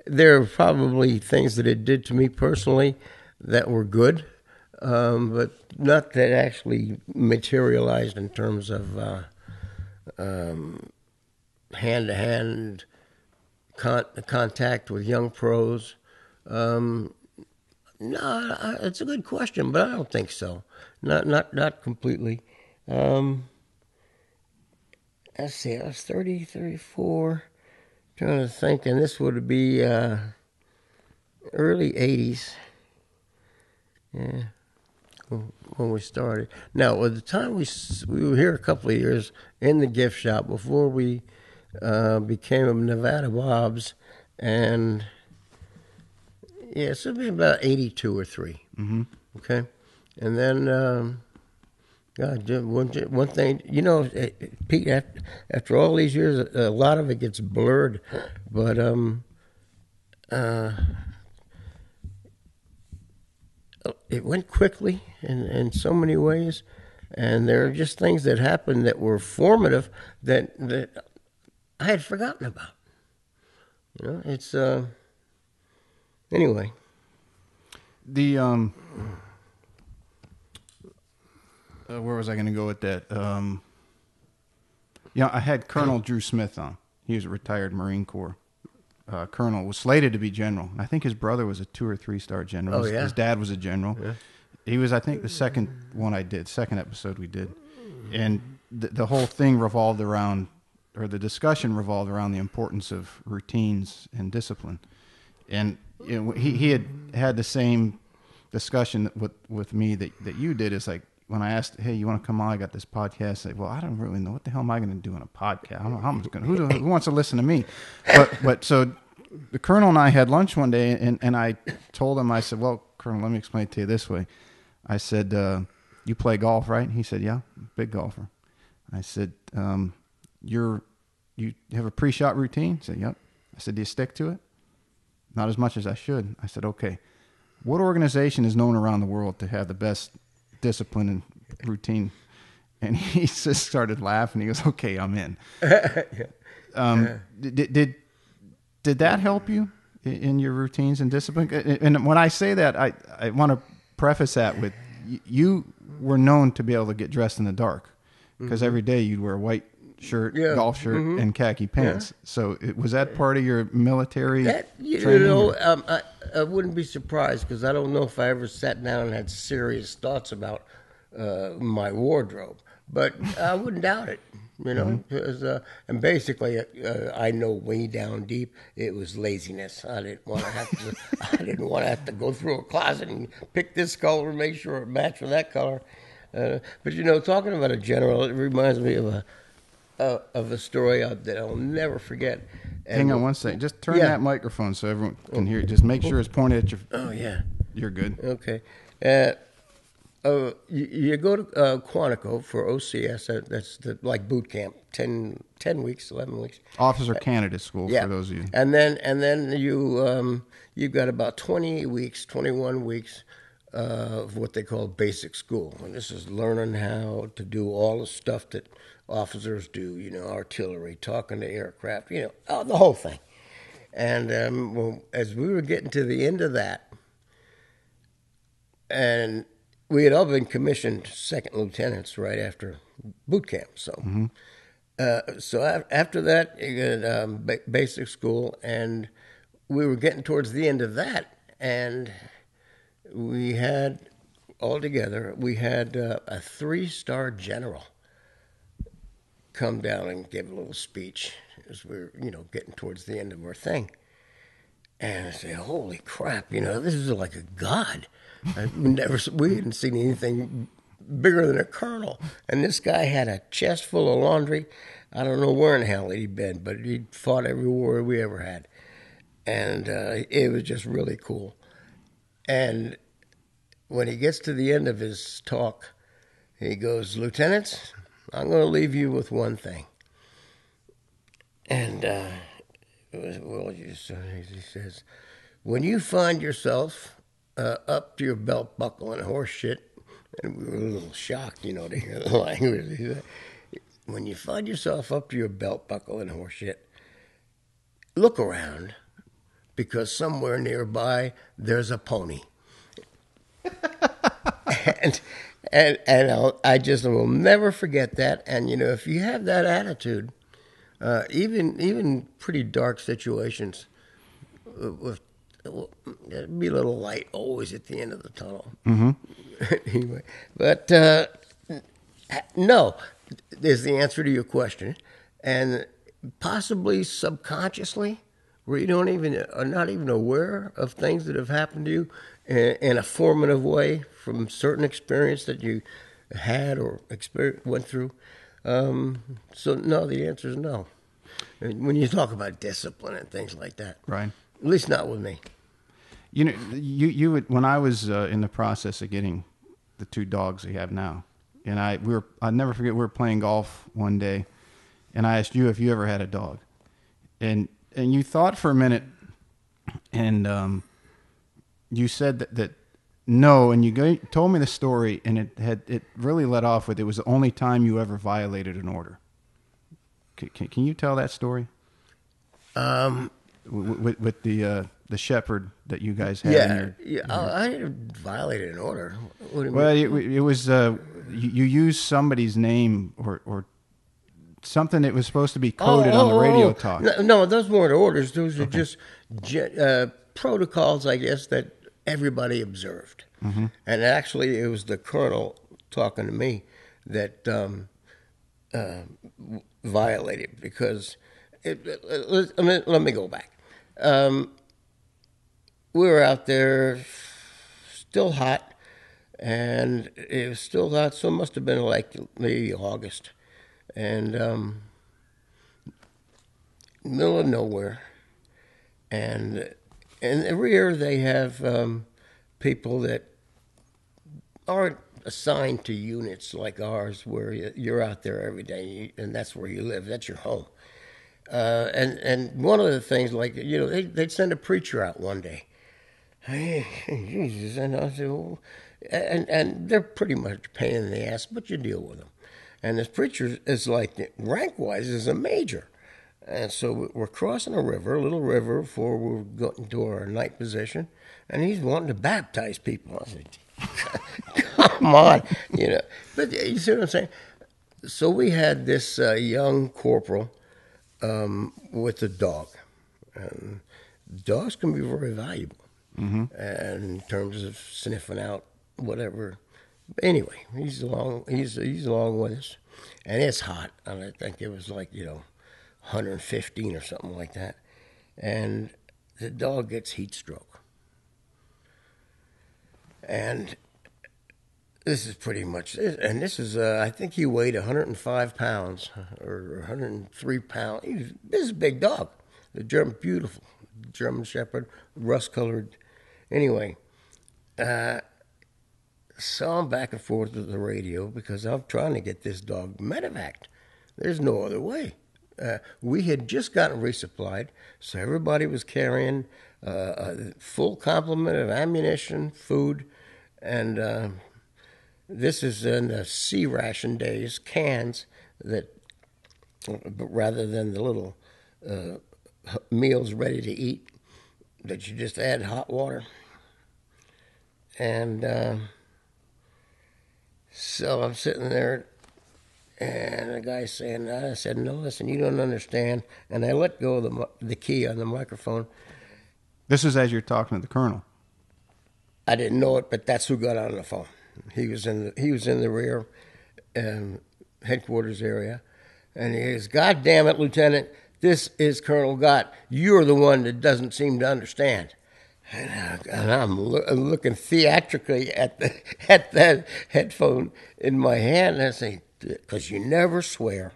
there are probably things that it did to me personally that were good. But not that actually materialized in terms of hand-to-hand contact with young pros. No, it's a good question, but I don't think so. Not completely. Let's see, I was 30, 34, trying to think, and this would be early 80s. Yeah. When we started. Now, at the time we were here a couple of years in the gift shop before we became Nevada Bob's, and yeah, so it'd be about 82 or 3. Mm-hmm. Okay, and then God, one thing, you know, Pete, after all these years, a lot of it gets blurred, but it went quickly in so many ways, and there are just things that happened that were formative that I had forgotten about. You know, it's anyway. The where was I going to go with that? I had Colonel Drew Smith on. He was a retired Marine Corps colonel, was slated to be general. I think his brother was a 2 or 3 star general. Oh, yeah? His dad was a general. Yeah. He was, I think, the second episode we did. And the whole thing revolved around, or the discussion revolved around the importance of routines and discipline. And you know, he had the same discussion with me that you did. It's like, when I asked, hey, you want to come on? I got this podcast. I said, well, I don't really know. What the hell am I going to do in a podcast? I don't know how I'm going to, who wants to listen to me? But so the Colonel and I had lunch one day, and I told him, I said, well, Colonel, let me explain it to you this way. I said, you play golf, right? He said, yeah, big golfer. I said, you have a pre-shot routine? He said, yep. I said, do you stick to it? Not as much as I should. I said, okay. What organization is known around the world to have the best discipline and routine? And he just started laughing. He goes, okay, I'm in. Did that help you in your routines and discipline? And when I say that, I want to preface that with, you were known to be able to get dressed in the dark, because every day you'd wear a white shirt, golf shirt, and khaki pants. Yeah. So was that part of your military training? I wouldn't be surprised, because I don't know if I ever sat down and had serious thoughts about my wardrobe, but I wouldn't doubt it. You know, and basically, I know way down deep it was laziness. I didn't want to have to. I didn't want to have to go through a closet and pick this color and make sure it matched with that color. But you know, talking about a general, it reminds me of a story that I'll never forget. And hang on one second. Just turn that microphone so everyone can hear it. Just make sure it's pointed at your... Oh, yeah. You're good. Okay. You go to Quantico for OCS. That's like boot camp, 10 weeks, 11 weeks. Officer Candidate School, Yeah. for those of you. And then you've got about 20 weeks, 21 weeks of what they call basic school. And this is learning how to do all the stuff that officers do, artillery, talking to aircraft, the whole thing. And well, as we were getting to the end of that, and we had all been commissioned second lieutenants right after boot camp. So, so after that, you got basic school, and we were getting towards the end of that, and we had altogether a 3-star general come down and give a little speech as we were, getting towards the end of our thing. And I said, "Holy crap! This is like a god. We hadn't seen anything bigger than a colonel." And this guy had a chest full of laundry. I don't know where in the hell he'd been, but he'd fought every war we ever had, and it was just really cool. And when he gets to the end of his talk, he goes, "Lieutenants, I'm going to leave you with one thing." And he says, "When you find yourself up to your belt buckle in horse shit," and we were a little shocked, to hear the language. He said, "When you find yourself up to your belt buckle in horse shit, look around, because somewhere nearby there's a pony." and I just will never forget that. And if you have that attitude, even pretty dark situations, there'll be a little light always at the end of the tunnel. Mm-hmm. Anyway, but no, is the answer to your question, and possibly subconsciously, where you are not even aware of things that have happened to you in a formative way from certain experience that you had or went through. So no, the answer is no. When you talk about discipline and things like that, Right. At least not with me. You would, when I was in the process of getting the 2 dogs we have now, and I'll never forget, we were playing golf one day, and I asked you if you ever had a dog, and you thought for a minute, and you said that no, and you told me the story, and it really led off with, it was the only time you ever violated an order. Can you tell that story? With the shepherd that you guys had. I didn't violate an order. What do you Well, mean? it was you used somebody's name or something that was supposed to be coded on the radio talk. No, those weren't orders. Those are just protocols, I guess, that everybody observed. Mm-hmm. And actually, it was the colonel talking to me that violated, because let me go back. We were out there, still hot, and it was still hot, so it must have been like maybe August, and middle of nowhere, and in the rear they have people that aren't assigned to units like ours, where you're out there every day, and that's where you live, that's your home. And one of the things, like, they'd send a preacher out one day. Hey, Jesus, and I said, well, and they're pretty much a pain in the ass, but you deal with them. And this preacher is like, rank-wise, is a major. And so we're crossing a little river, before we're going to our night position, and he's wanting to baptize people. I said, come on, But you see what I'm saying? So we had this young corporal with a dog. And dogs can be very valuable, mm-hmm. and in terms of sniffing out whatever. But anyway, he's along with us, and it's hot. And I think it was like 115 or something like that, and the dog gets heat stroke. And this is pretty much it. And this is, I think he weighed 105 pounds or 103 pounds. This is a big dog. The beautiful German Shepherd, rust-colored. Anyway, So I'm back and forth with the radio because I'm trying to get this dog medevaced. There's no other way. We had just gotten resupplied, so everybody was carrying a full complement of ammunition, food, and this is in the sea ration days, cans that, but rather than the little meals ready to eat, that you just add hot water. And so I'm sitting there, and the guy's saying, I said, no, listen, you don't understand. And I let go of the key on the microphone. This is as you're talking to the colonel. I didn't know it, but that's who got on the phone. He was in the rear headquarters area, and he goes, God damn it, Lieutenant, this is Colonel Gott. You're the one that doesn't seem to understand. And I'm looking theatrically at that headphone in my hand, and I say, because you never swear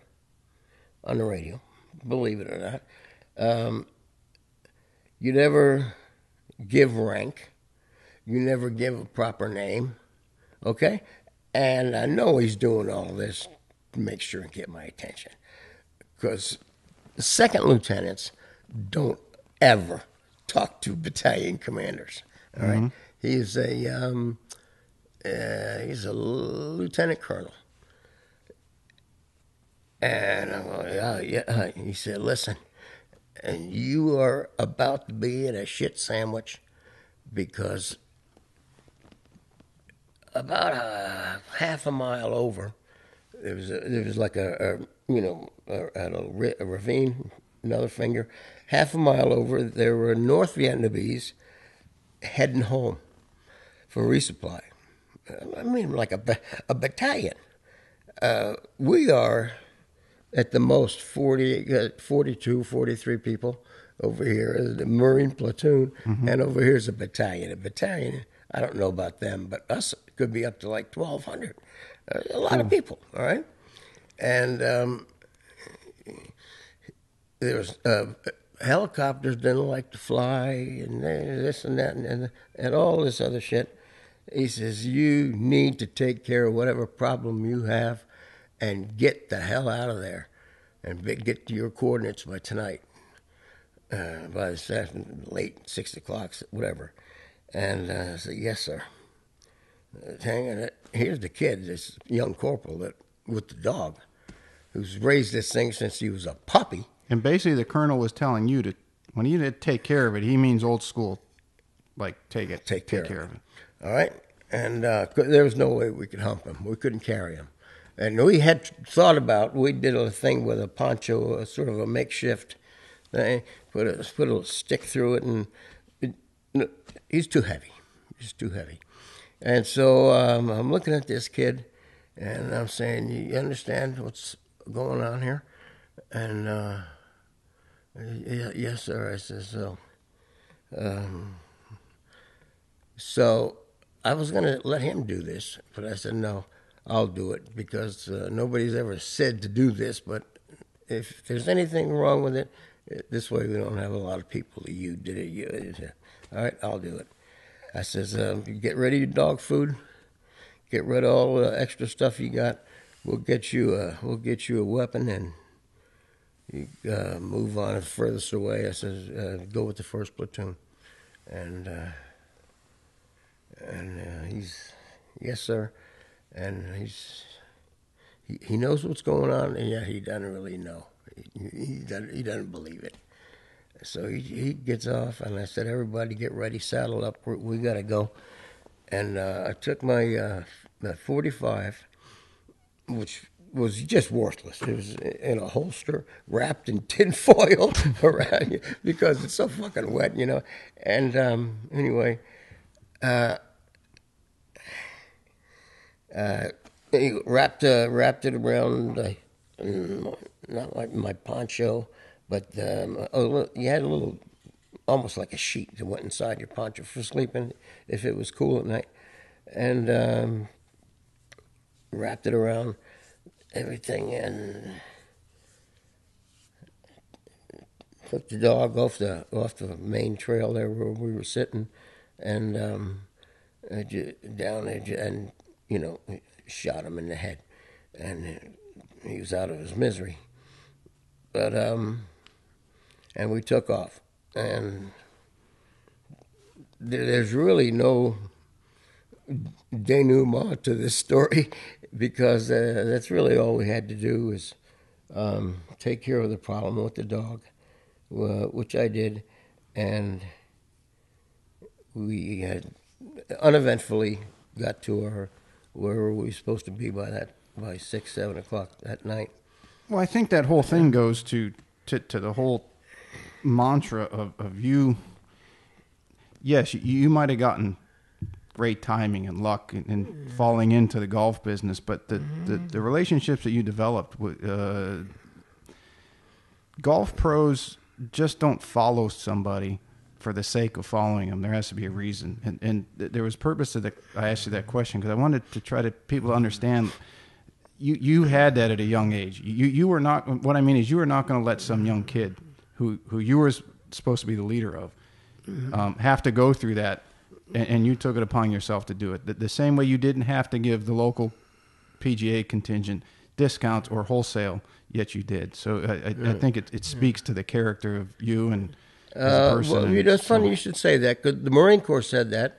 on the radio, believe it or not. You never give rank. You never give a proper name, okay? And I know he's doing all this to make sure and get my attention, because the second lieutenants don't ever talk to battalion commanders. All right, he's a lieutenant colonel, and I'm going, oh yeah. He said, listen, and you are about to be in a shit sandwich, because about a half a mile over, there was like a ravine, another finger. Half a mile over, there were North Vietnamese heading home for resupply. I mean, like a battalion. We are at the most 42, 43 people. Over here is the Marine platoon, and over here is a battalion. A battalion, I don't know about them, but us could be up to like 1,200. A lot of people, all right? And there was helicopters didn't like to fly, and this and that, and all this other shit. He says, you need to take care of whatever problem you have and get the hell out of there and get to your coordinates by tonight. By the late 6 o'clock, whatever. And I said, yes, sir. Here's the kid, this young corporal that with the dog, who's raised this thing since he was a puppy. And basically the colonel was telling you when you did take care of it, he means old school, like take care of it. All right? And there was no way we could hump him. We couldn't carry him. And we had thought about, we did a thing with a poncho, sort of a makeshift thing, put a stick through it, and he's too heavy. He's too heavy. And so I'm looking at this kid, and I'm saying, you understand what's going on here? And yes, sir. I said, so I was going to let him do this, but I said, no, I'll do it, because nobody's ever said to do this, but if there's anything wrong with it, this way we don't have a lot of people. You did it. All right, I'll do it. I says, get ready your dog food. Get rid of all the extra stuff you got. We'll get you a weapon, and you move on furthest away. I says, go with the first platoon, and he's, yes, sir, and he knows what's going on, and yet he doesn't really know. He doesn't believe it. So he gets off, and I said, everybody get ready, saddle up, we got to go. And I took my 45, which was just worthless. It was in a holster, wrapped in tin foil around you, because it's so fucking wet, you know. And anyway, he wrapped it around, not like my poncho, but you had a little, almost like a sheet that went inside your poncho for sleeping if it was cool at night, and wrapped it around everything, and took the dog off the main trail there where we were sitting, and down and shot him in the head, and he was out of his misery. But and we took off, and there's really no denouement to this story because that's really all we had to do was take care of the problem with the dog, which I did, and we had uneventfully got to where we were supposed to be by 6, 7 o'clock that night. Well, I think that whole thing goes to the whole mantra of you. Yes, you might have gotten great timing and luck in falling into the golf business, but the relationships that you developed with golf pros just don't follow somebody for the sake of following them. There has to be a reason, and there was purpose to I asked you that question because I wanted to try to people to understand. You had that at a young age. You were not. What I mean is, you were not going to let some young kid who you were supposed to be the leader of have to go through that, and you took it upon yourself to do it. The same way you didn't have to give the local PGA contingent discounts or wholesale, yet you did. So I think it speaks to the character of you and as a person. Well, it's funny you should say that because the Marine Corps said that.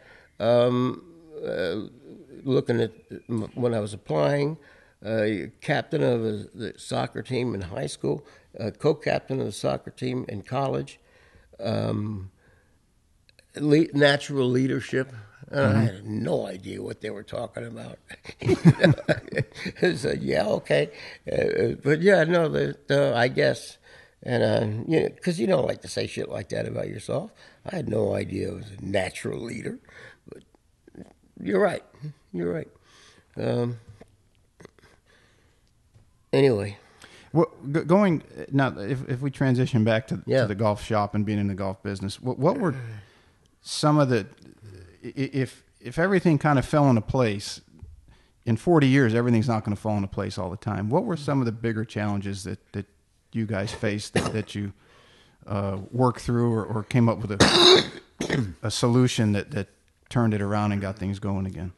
Looking at when I was applying. Captain of the soccer team in high school, co-captain of the soccer team in college, natural leadership. I had no idea what they were talking about. So, yeah, okay. But yeah, no, I guess. And, because you don't like to say shit like that about yourself. I had no idea I was a natural leader. But you're right. You're right. Anyway, well, going now, if we transition back to the golf shop and being in the golf business, what were some of the if everything kind of fell into place in 40 years, everything's not going to fall into place all the time. What were some of the bigger challenges that you guys faced that you worked through or came up with a solution that turned it around and got things going again?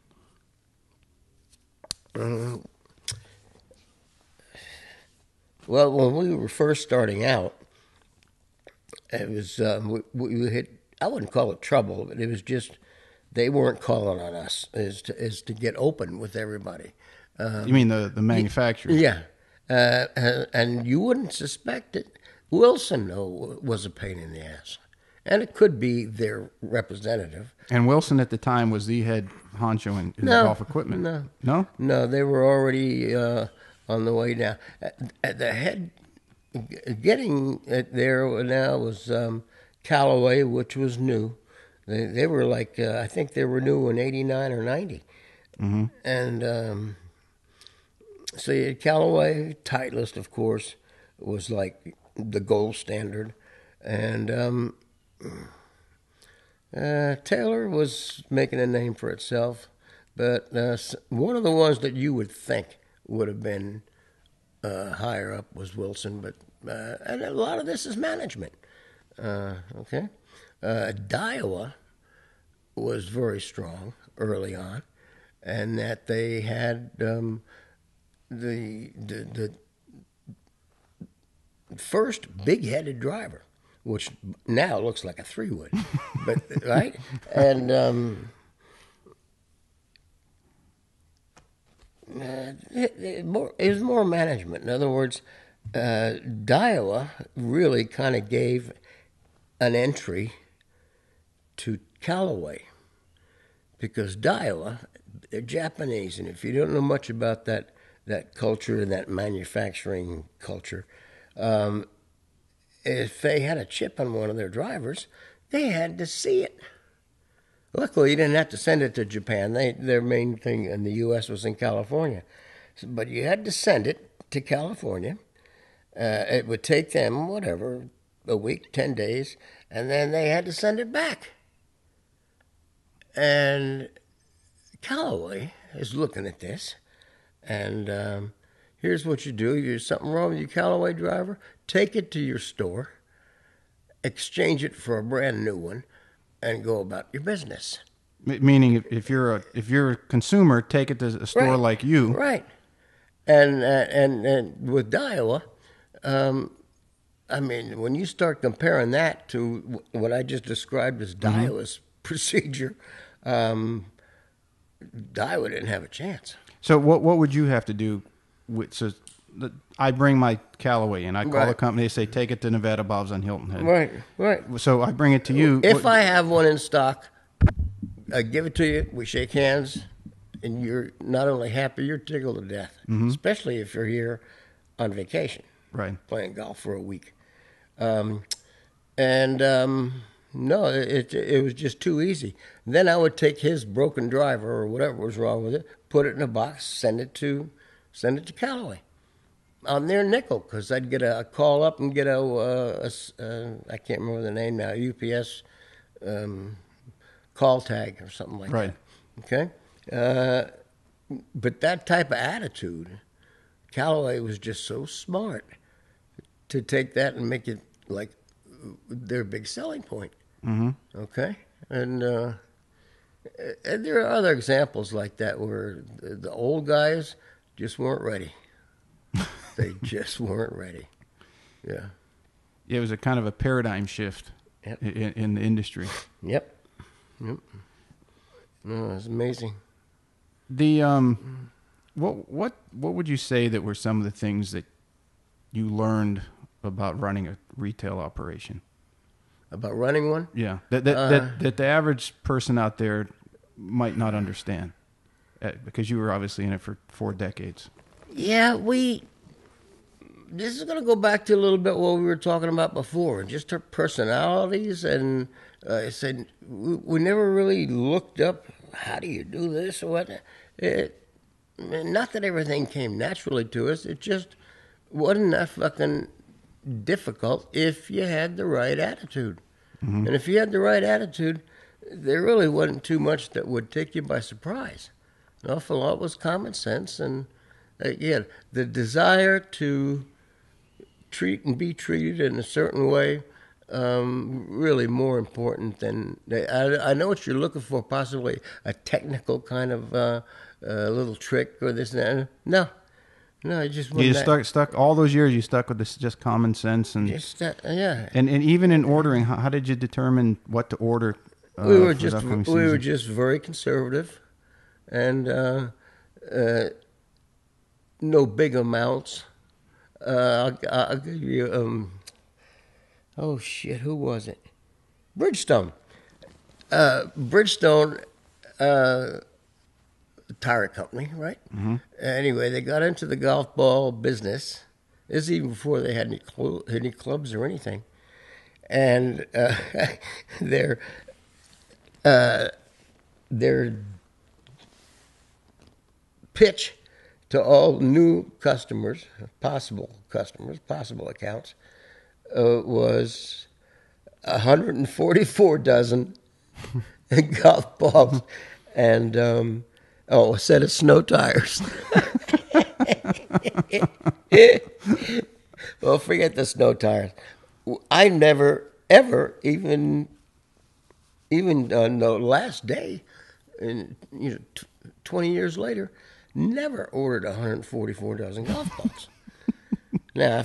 Well, when we were first starting out, it was we hit. I wouldn't call it trouble, but it was just they weren't calling on us as to get open with everybody. You mean the manufacturer? Yeah, and you wouldn't suspect it. Wilson was a pain in the ass, and it could be their representative. And Wilson at the time was the head honcho in golf equipment. No, they were already. On the way down, at the head, getting it there now was Callaway, which was new. They were like I think they were new in '89 or '90, and so you had Callaway. Titleist, of course, was like the gold standard, and Taylor was making a name for itself, but one of the ones that you would think would have been higher up was Wilson, but and a lot of this is management. Okay, Daiwa was very strong early on, and that they had the first big-headed driver, which now looks like a 3-wood, but right and. It was more management. In other words, Daiwa really kind of gave an entry to Callaway because Daiwa, they're Japanese, and if you don't know much about that culture and that manufacturing culture, if they had a chip on one of their drivers, they had to see it. Luckily, you didn't have to send it to Japan. Their main thing in the U.S. was in California. But you had to send it to California. It would take them, whatever, a week, 10 days, and then they had to send it back. And Callaway is looking at this, and here's what you do. There's something wrong with your Callaway driver. Take it to your store, exchange it for a brand new one, and go about your business. Meaning, if you're a consumer, take it to a store Right. like you. Right. And with Daiwa, I mean, when you start comparing that to what I just described as Daiwa's procedure, Daiwa didn't have a chance. So what would you have to do? I bring my Callaway in. I call the company. They say take it to Nevada Bob's on Hilton Head. Right. Right. So I bring it to you. If I have one in stock, I give it to you. We shake hands, and you're not only happy, you're tickled to death. Especially if you're here on vacation, Right. playing golf for a week. No, it was just too easy. Then I would take his broken driver or whatever was wrong with it, put it in a box, send it to Callaway on their nickel, because I'd get a call up and get a I can't remember the name now, UPS call tag or something like Right. that. Okay, but that type of attitude, Callaway was just so smart to take that and make it like their big selling point. Okay, and there are other examples like that where the old guys just weren't ready. They just weren't ready. Yeah. It was a kind of a paradigm shift in the industry. Yep. No, it's amazing. The what would you say that were some of the things that you learned about running a retail operation? About running one? Yeah, that the average person out there might not understand, because you were obviously in it for 4 decades. Yeah, this is going to go back to a little bit what we were talking about before, just our personalities. And I said we never really looked up, how do you do this or what? Not that everything came naturally to us. It just wasn't that fucking difficult if you had the right attitude. And if you had the right attitude, there really wasn't too much that would take you by surprise. An awful lot was common sense, and again, the desire to treat and be treated in a certain way, really more important than... I know what you're looking for, possibly a technical kind of little trick or this and that. No, it just wasn't. You stuck all those years. You stuck with this just common sense and yeah. And even in ordering, how did you determine what to order? We were just very conservative, and no big amounts. I'll give you. Oh shit! Who was it? Bridgestone. Bridgestone. Tire company, right? Anyway, they got into the golf ball business. This is even before they had any clubs or anything. And their pitch to all new customers, possible accounts, was 144 dozen golf balls and a set of snow tires. Well, forget the snow tires. I never, ever, even on the last day, and 20 years later, never ordered 144 dozen golf balls. Now,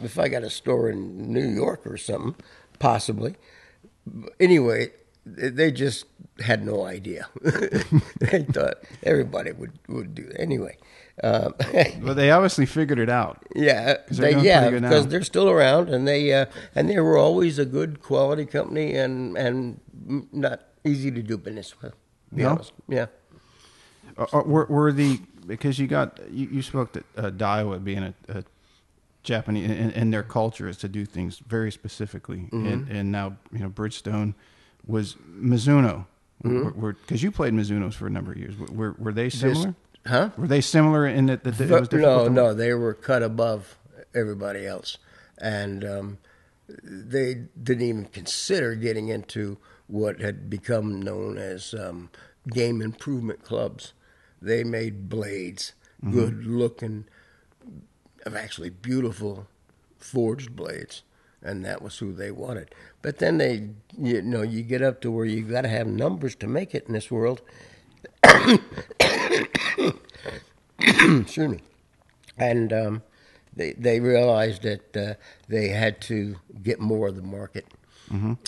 if I got a store in New York or something, possibly. Anyway, they just had no idea. They thought everybody would do it. Anyway. Well, they obviously figured it out. Yeah, because they're still around, and they were always a good quality company and not easy to do business with. Be honest. Yeah. Because you spoke to Daiwa being a Japanese, and their culture is to do things very specifically, and now Bridgestone was Mizuno, because you played Mizunos for a number of years. Were they similar? Were they similar in that it was difficult? No, they were cut above everybody else, and they didn't even consider getting into what had become known as game improvement clubs. They made blades, good looking, actually beautiful forged blades, and that was who they wanted. But then you get up to where you got to have numbers to make it in this world. Excuse me. And they realized that they had to get more of the market,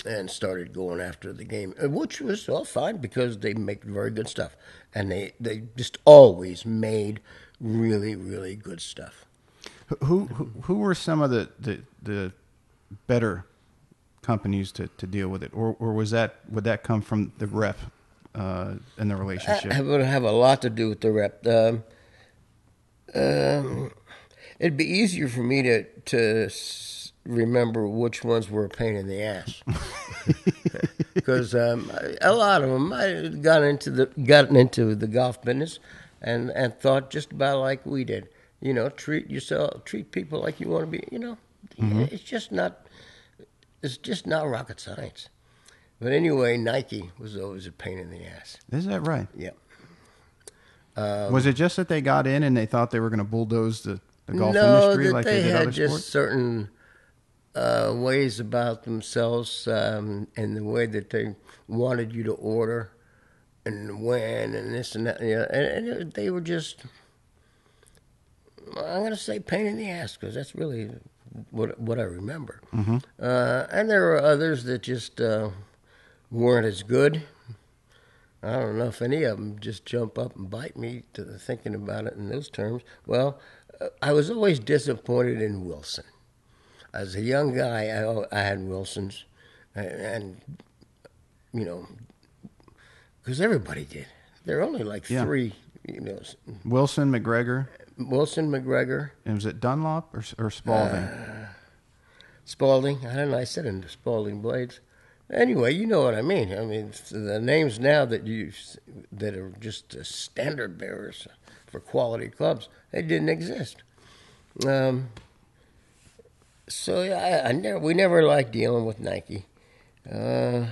and started going after the game, which was all fine because they make very good stuff, and they just always made really, really good stuff. Who were some of the better companies to deal with it, or would that come from the rep and the relationship? It would have a lot to do with the rep. It'd be easier for me to remember which ones were a pain in the ass, because a lot of them might have gotten into the golf business and thought just about like we did. Treat people like you want to be. It's just not rocket science. But anyway, Nike was always a pain in the ass. Is that right? Yeah. Was it just that they got in and they thought they were going to bulldoze the golf industry like they did other sports? No, they had just certain ways about themselves, and the way that they wanted you to order and when and this and that. And they were just, I'm going to say, pain in the ass, because that's really what I remember. And there were others that just weren't as good. I don't know if any of them just jump up and bite me to thinking about it in those terms. Well, I was always disappointed in Wilson. As a young guy, I had Wilsons, and because everybody did. There are only like three, Wilson, McGregor. And was it Dunlop or Spalding? Spalding. I don't know. I said into Spalding Blades. Anyway, you know what I mean. I mean, the names now that are just standard bearers for quality clubs, they didn't exist. So yeah, we never liked dealing with Nike. They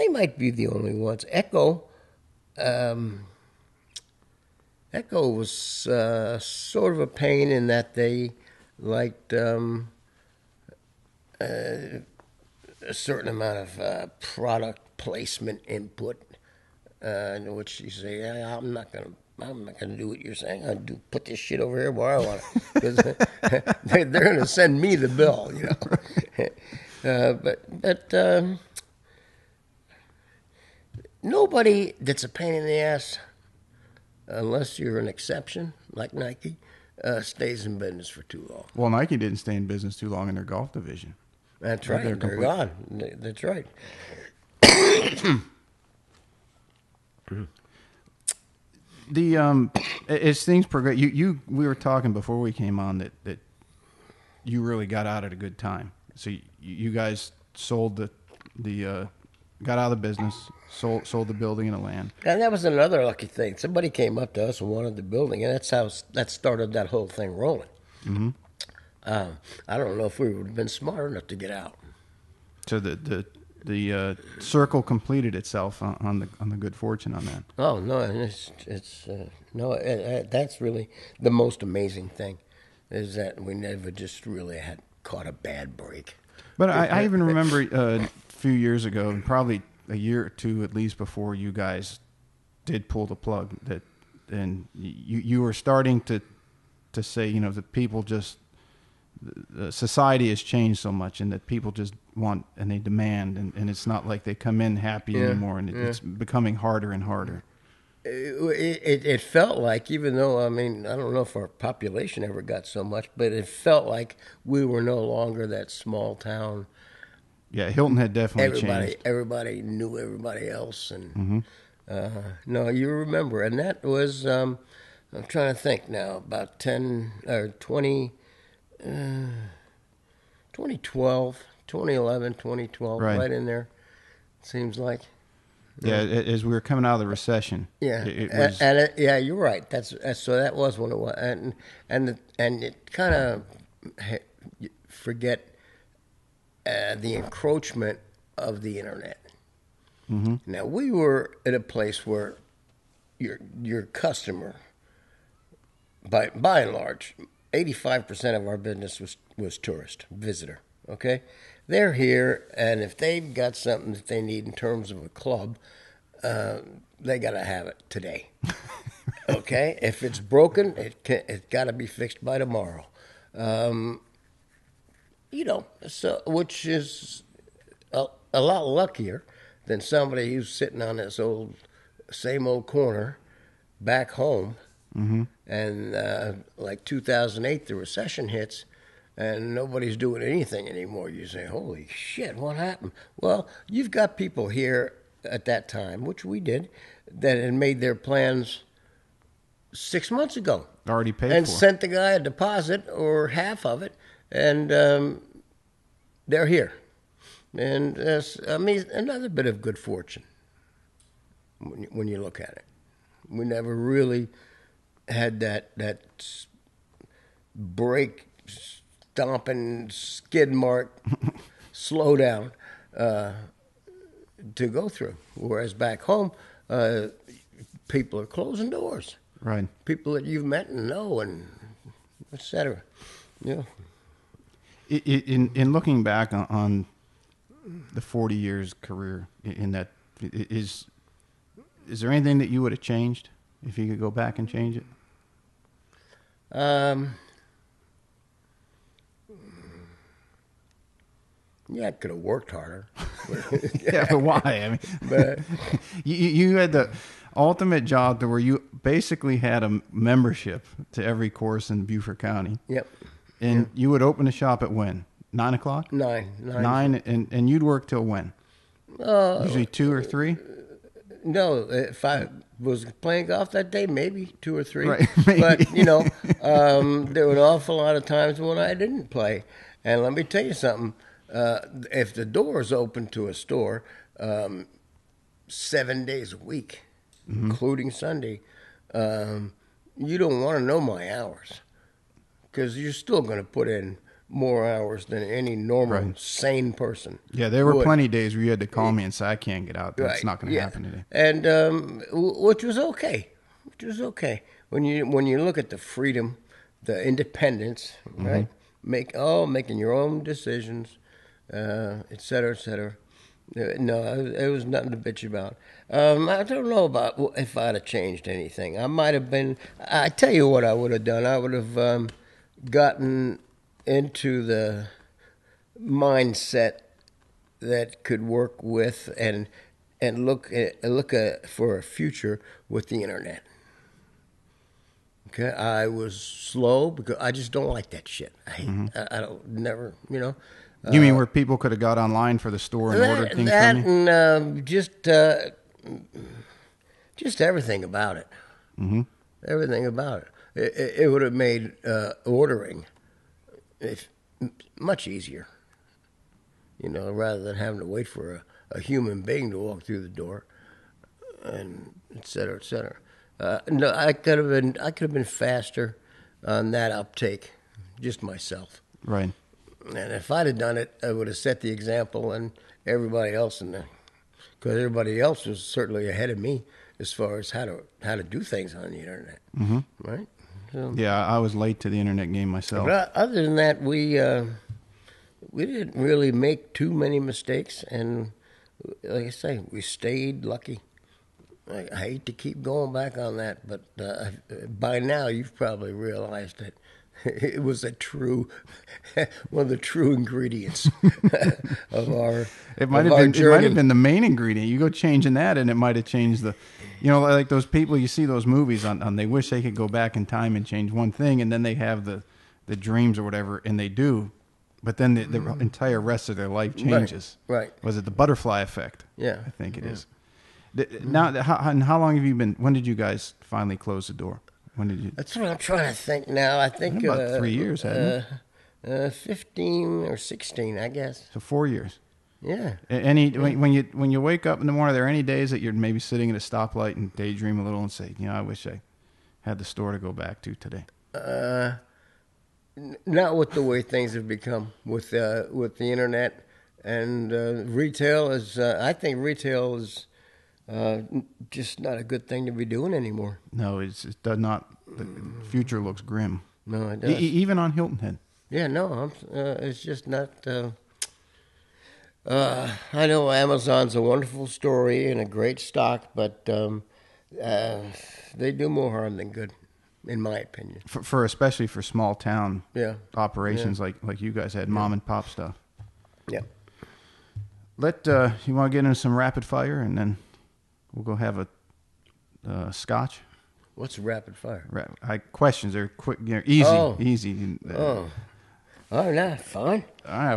might be the only ones. Echo was sort of a pain in that they liked a certain amount of product placement input, in which you say, I'm not gonna do what you're saying. I'll put this shit over here where I want it, because they're gonna send me the bill, But nobody that's a pain in the ass, unless you're an exception like Nike, stays in business for too long. Well, Nike didn't stay in business too long in their golf division. That's right. They're gone. That's right. As things progress, we were talking before we came on that you really got out at a good time. So you guys sold got out of the business, sold the building and the land. And that was another lucky thing. Somebody came up to us and wanted the building, and that started that whole thing rolling. Mm-hmm. I don't know if we would have been smart enough to get out. So the circle completed itself on the good fortune on that. Oh no, that's really the most amazing thing, is that we never just really had caught a bad break. But I even remember a few years ago, and probably a year or two at least before you guys did pull the plug, and you were starting to say, that people just, the society has changed so much, and that people just want and they demand, and it's not like they come in happy anymore, and it's becoming harder and harder. It felt like, even though, I don't know if our population ever got so much, but it felt like we were no longer that small town. Yeah, Hilton Head definitely changed. Everybody knew everybody else, and no, you remember, and that was, I'm trying to think now, about 2012, 2011, 2012, right in there, seems like. Yeah, as we were coming out of the recession. Yeah, it was, you're right. So that was when it was, and it kind of forget the encroachment of the internet. Mm-hmm. Now, we were at a place where your customer, by and large, 85% of our business was tourist, visitor, okay? They're here, and if they've got something that they need in terms of a club, they got to have it today, okay? If it's broken, it's got to be fixed by tomorrow. So which is a lot luckier than somebody who's sitting on this same old corner back home. Mm-hmm. And like 2008, the recession hits, and nobody's doing anything anymore. You say, holy shit, what happened? Well, you've got people here at that time, which we did, that had made their plans 6 months ago. Already paid and for. And sent the guy a deposit or half of it, and they're here. And another bit of good fortune when you look at it. We never really had that break, stomping, skid mark, slow down to go through. Whereas back home, people are closing doors. Right. People that you've met and know, and et cetera. Yeah. In looking back on the 40 years career in that, is there anything that you would have changed if you could go back and change it? Yeah, I could have worked harder. Yeah, but why? I mean, but you had the ultimate job to where you basically had a membership to every course in Beaufort County. Yep. And you would open the shop at when? 9 o'clock? 9. 9, and you'd work till when? Usually 2 or 3? No, if I was playing golf that day, maybe 2 or 3. Right, but, there were an awful lot of times when I didn't play. And let me tell you something. If the door is open to a store 7 days a week, mm-hmm. including Sunday, you don't want to know my hours, because you're still going to put in more hours than any normal, sane person. Yeah, there were plenty of days where you had to call me and say, I can't get out. That's not going to happen today. And which was okay. When you look at the freedom, the independence, mm-hmm. right? Making your own decisions, et cetera, et cetera. No, it was nothing to bitch about. I don't know about if I'd have changed anything. I might have been. I tell you what I would have done. I would have gotten into the mindset that could work with and look for a future with the internet. Okay, I was slow because I just don't like that shit. I don't never. You mean where people could have got online for the store and ordered things from you? And just everything about it. Mm-hmm. Everything about it. It would have made ordering much easier. Rather than having to wait for a human being to walk through the door, and et cetera, et cetera. No, I could have been faster on that uptake, just myself. Right. And if I'd have done it, I would have set the example, and everybody else because everybody else was certainly ahead of me as far as how to do things on the internet. Mm-hmm. Right. So, yeah, I was late to the internet game myself. But other than that, we didn't really make too many mistakes, and like I say, we stayed lucky. I hate to keep going back on that, but by now you've probably realized that it was one of the true ingredients of our. It might have been the main ingredient. You go changing that, and it might have changed the. Like those people you see those movies on. They wish they could go back in time and change one thing, and then they have the dreams or whatever, and they do, but then the entire rest of their life changes. Right. Was it the butterfly effect? Yeah, I think it is. Now, how long have you been? When did you guys finally close the door? When did you? That's what I'm trying to think now. I think about 3 years, hasn't it? 15 or 16, I guess. So 4 years. Yeah. When you wake up in the morning, are there any days that you're maybe sitting at a stoplight and daydream a little and say, I wish I had the store to go back to today? Not with the way things have become with the internet and retail is. I think retail is. Just not a good thing to be doing anymore. No, it does not. The future looks grim. No, it does. Even on Hilton Head. Yeah, no, it's just not. I know Amazon's a wonderful story and a great stock, but they do more harm than good, in my opinion. For especially for small town operations Yeah. like you guys had, mom and pop stuff. Yeah. You want to get into some rapid fire, and then we'll go have a scotch. What's rapid fire? Questions are quick, easy, easy. Oh, no, fine. All right,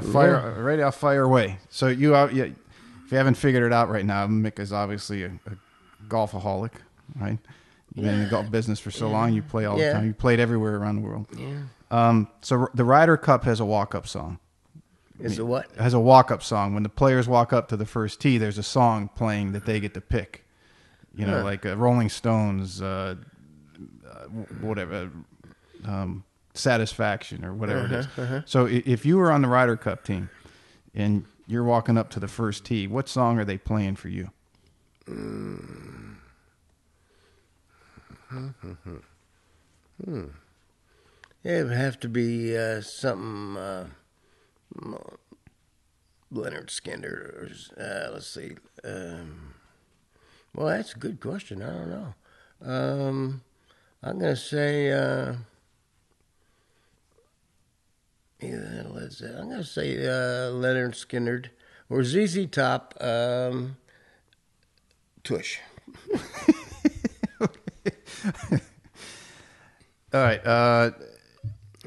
ready? I'll fire away. So if you haven't figured it out right now, Mick is obviously a golfaholic, right? You've been in the golf business for so long. You play all the time. You played everywhere around the world. Yeah. So the Ryder Cup has a walk-up song. Is it what? It has a walk-up song. When the players walk up to the first tee, there's a song playing that they get to pick. Like Rolling Stones, whatever, Satisfaction or whatever it is. So if you were on the Ryder Cup team and you're walking up to the first tee, what song are they playing for you? It would have to be something Leonard Skinner. Let's see. Well, that's a good question. I don't know. I'm going to say I'm going to say Leonard Skinner or ZZ Top. Tush. All right.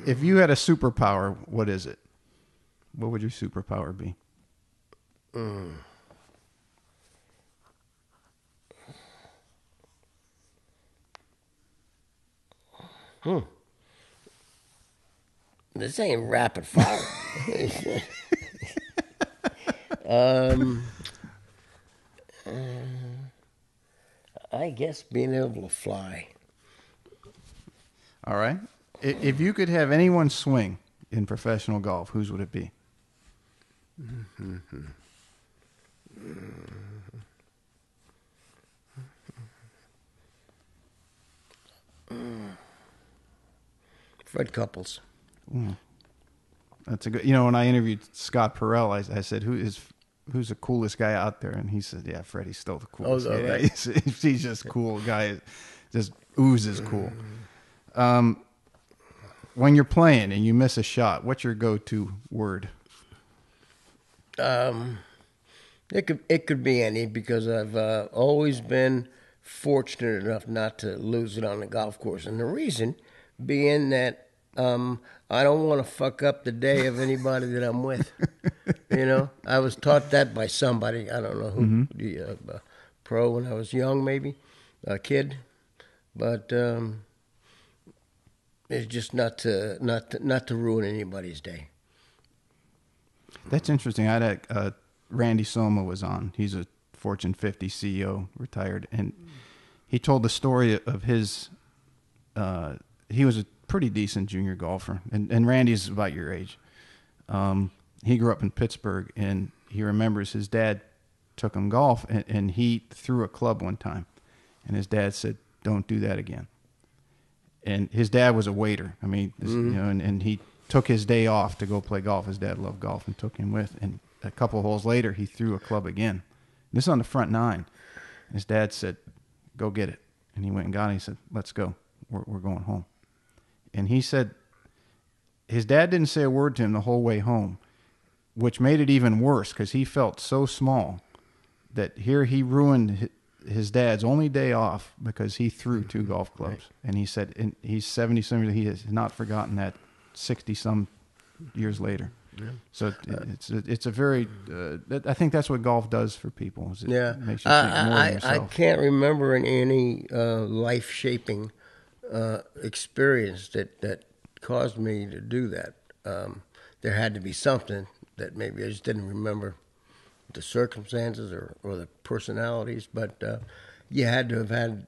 If you had a superpower, what is it? What would your superpower be? This ain't rapid fire. I guess being able to fly. All right. If you could have anyone swing in professional golf, whose would it be? Fred Couples. That's a good. When I interviewed Scott Perrell, I said, who's the coolest guy out there? And he said, yeah, Freddie's still the coolest. Oh, right. He's just cool guy. Just oozes cool. When you're playing and you miss a shot, what's your go-to word? It could be any, because I've always been fortunate enough not to lose it on the golf course, and the reason being that I don't want to fuck up the day of anybody that I'm with. I was taught that by somebody. I don't know who. The pro when I was young, maybe a kid, but it's just not to ruin anybody's day. That's interesting. I had Randy Soma was on. He's a Fortune 50 CEO, retired, and he told the story of his. He was a pretty decent junior golfer, and Randy's about your age. He grew up in Pittsburgh, and he remembers his dad took him golf, and he threw a club one time, and his dad said, "Don't do that again." And his dad was a waiter. I mean, and he took his day off to go play golf. His dad loved golf and took him with. And a couple of holes later, he threw a club again. This is on the front nine. His dad said, "Go get it." And he went and got it. He said, "Let's go. We're going home." And he said his dad didn't say a word to him the whole way home, which made it even worse because he felt so small that here he ruined his dad's only day off because he threw 2 golf clubs. Right. And he said, and he's 70-some, he has not forgotten that 60-some years later. Yeah. So it's a very, I think that's what golf does for people. Is it makes you think more of yourself. I can't remember any life-shaping experience that caused me to do that. There had to be something that maybe I just didn't remember the circumstances or the personalities, but you had to have had.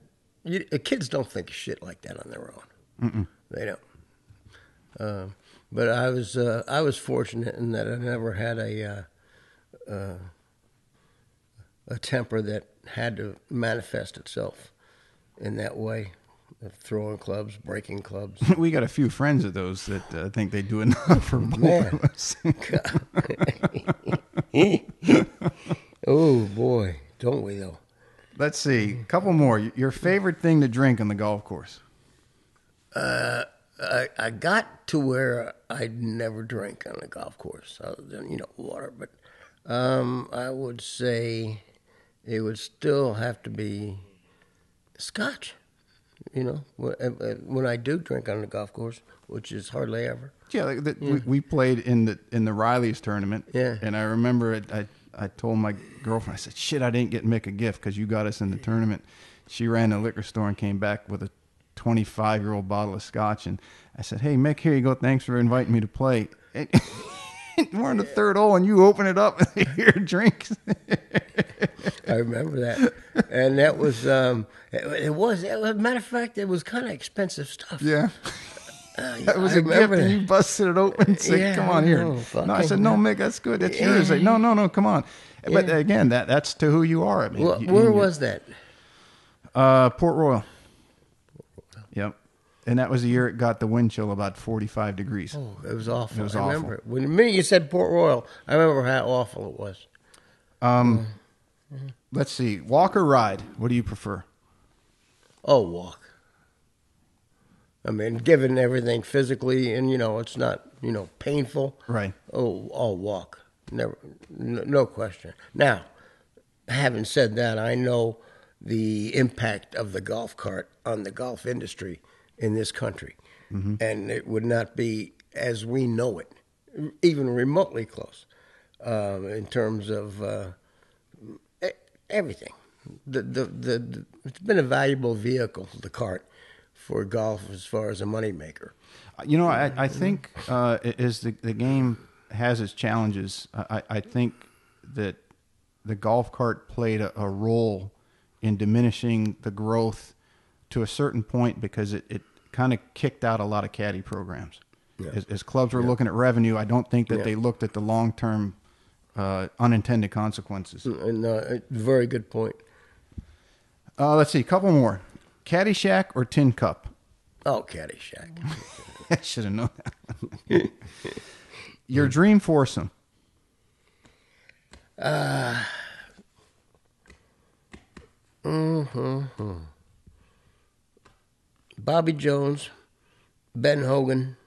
Kids don't think of shit like that on their own. Mm-mm. They don't. But I was fortunate in that I never had a temper that had to manifest itself in that way. throwing clubs, breaking clubs. We got a few friends of those that think they do enough for both of us. Oh, boy. Don't we, though? Let's see. A couple more. Your favorite thing to drink on the golf course? I got to where I'd never drink on a golf course other than, water. But I would say it would still have to be scotch. When I do drink on the golf course, which is hardly ever. Yeah, we played in the Riley's tournament. Yeah. And I remember I told my girlfriend, I said, shit, I didn't get Mick a gift because you got us in the tournament. She ran to the liquor store and came back with a 25-year-old bottle of scotch. And I said, hey, Mick, here you go. Thanks for inviting me to play. And we're in the third hole, and you open it up, and here are drinks. I remember that. And that was, as a matter of fact, it was kind of expensive stuff. Yeah. That was a gift, and you busted it open and said, come on here. No, I said, no, Mick, that's good. That's yours. Like, no, come on. But again, that's to who you are. I mean, where was that? Port Royal. Yep. And that was the year it got the wind chill about 45 degrees. Oh, it was awful. It was I awful. remember it. When the minute you said Port Royal, I remember how awful it was. Let's see. Walk or ride? What do you prefer? Oh, walk. I mean, given everything physically, and it's not painful. Right. Oh, I'll walk. Never, no question. Now, having said that, I know the impact of the golf cart on the golf industry in this country, and it would not be as we know it, even remotely close, in terms of everything. It's been a valuable vehicle, the cart, for golf as far as a moneymaker. I think as the game has its challenges, I think that the golf cart played a role in diminishing the growth to a certain point because it kind of kicked out a lot of caddy programs. Yeah. As clubs were looking at revenue, I don't think that they looked at the long-term unintended consequences. And very good point. Let's see, a couple more. Caddyshack or Tin Cup? Oh, Caddyshack. I should have known that. Your dream foursome? Bobby Jones, Ben Hogan,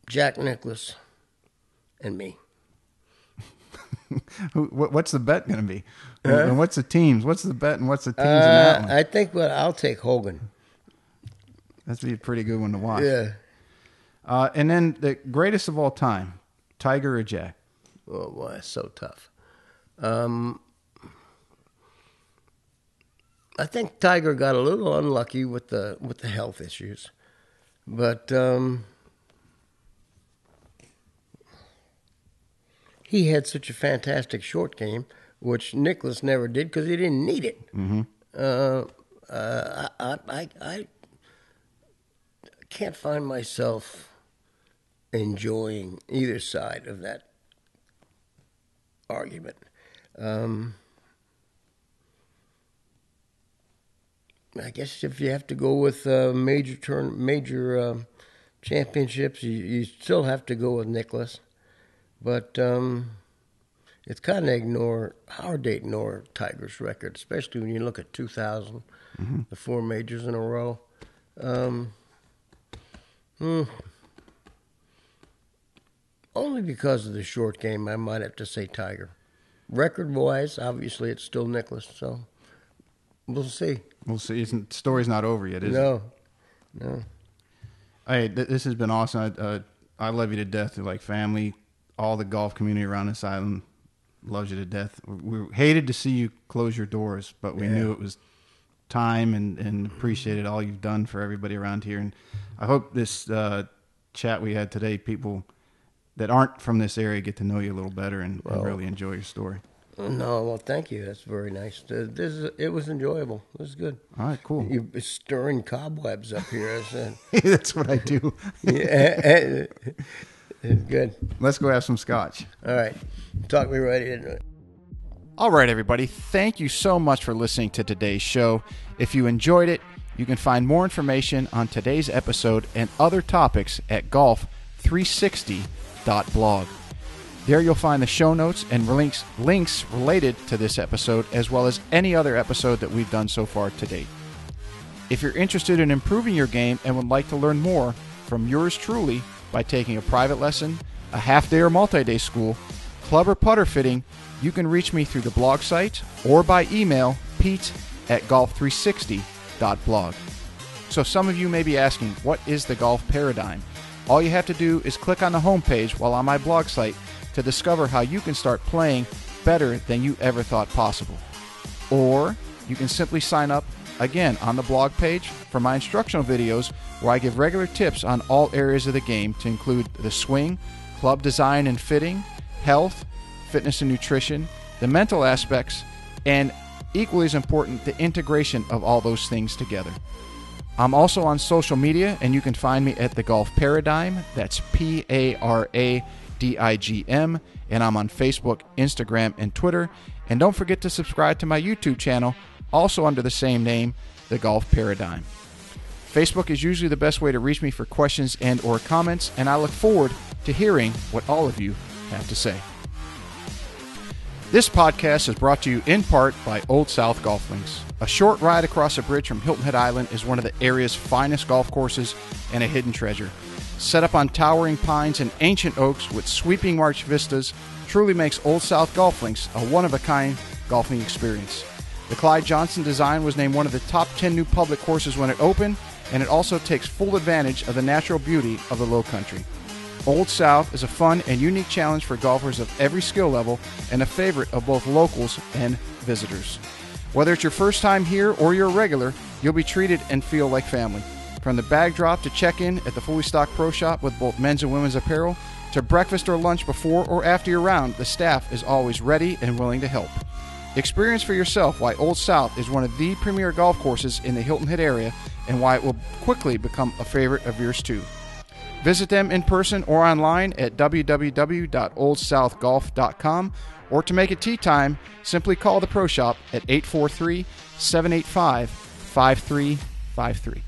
Jack Nicklaus, and me. What's the bet going to be? And what's the teams? What's the bet and what's the teams in that one? I think I'll take Hogan. That'd be a pretty good one to watch. Yeah. And then the greatest of all time, Tiger or Jack? Oh, boy, it's so tough. I think Tiger got a little unlucky with the health issues, but he had such a fantastic short game, which Nicklaus never did because he didn't need it. Mm-hmm. I can't find myself enjoying either side of that argument. I guess if you have to go with major championships, you still have to go with Nicklaus. But it's kind of hard to ignore Tiger's record, especially when you look at 2000, the 4 majors in a row. Only because of the short game, I might have to say Tiger. Record-wise, obviously, it's still Nicklaus, so we'll see. We'll see. The story's not over yet, is it? No. Hey, this has been awesome. I love you to death. Like family, all the golf community around this island loves you to death. We hated to see you close your doors, but we knew it was time and appreciated all you've done for everybody around here. And I hope this chat we had today, people that aren't from this area get to know you a little better and really enjoy your story. No, well, thank you. That's very nice. It was enjoyable. It was good. All right, cool. You're stirring cobwebs up here. I said. That's what I do. Yeah, good. Let's go have some scotch. All right. Talk me right into it. All right, everybody, thank you so much for listening to today's show. If you enjoyed it, you can find more information on today's episode and other topics at golf360.blog. There you'll find the show notes and links related to this episode, as well as any other episode that we've done so far to date. If you're interested in improving your game and would like to learn more from yours truly by taking a private lesson, a half-day or multi-day school, club or putter fitting, you can reach me through the blog site or by email, pete@golf360.blog. So some of you may be asking, what is the golf paradigm? All you have to do is click on the homepage while on my blog site to discover how you can start playing better than you ever thought possible. Or you can simply sign up, again, on the blog page for my instructional videos where I give regular tips on all areas of the game to include the swing, club design and fitting, health, fitness and nutrition, the mental aspects, and equally as important, the integration of all those things together. I'm also on social media, and you can find me at The Golf Paradigm. That's Paradigm, and I'm on Facebook, Instagram, and Twitter. And don't forget to subscribe to my YouTube channel, also under the same name, The Golf Paradigm. Facebook is usually the best way to reach me for questions and or comments, and I look forward to hearing what all of you have to say. This podcast is brought to you in part by Old South Golf Links. A short ride across a bridge from Hilton Head Island is one of the area's finest golf courses and a hidden treasure. Set up on towering pines and ancient oaks with sweeping marsh vistas, truly makes Old South Golf Links a one-of-a-kind golfing experience. The Clyde Johnson design was named one of the top 10 new public courses when it opened, and it also takes full advantage of the natural beauty of the Low Country. Old South is a fun and unique challenge for golfers of every skill level and a favorite of both locals and visitors. Whether it's your first time here or you're a regular, you'll be treated and feel like family. From the bag drop to check-in at the fully stocked pro shop with both men's and women's apparel, to breakfast or lunch before or after your round, the staff is always ready and willing to help. Experience for yourself why Old South is one of the premier golf courses in the Hilton Head area and why it will quickly become a favorite of yours too. Visit them in person or online at www.oldsouthgolf.com, or to make it tee time, simply call the pro shop at 843-785-5353.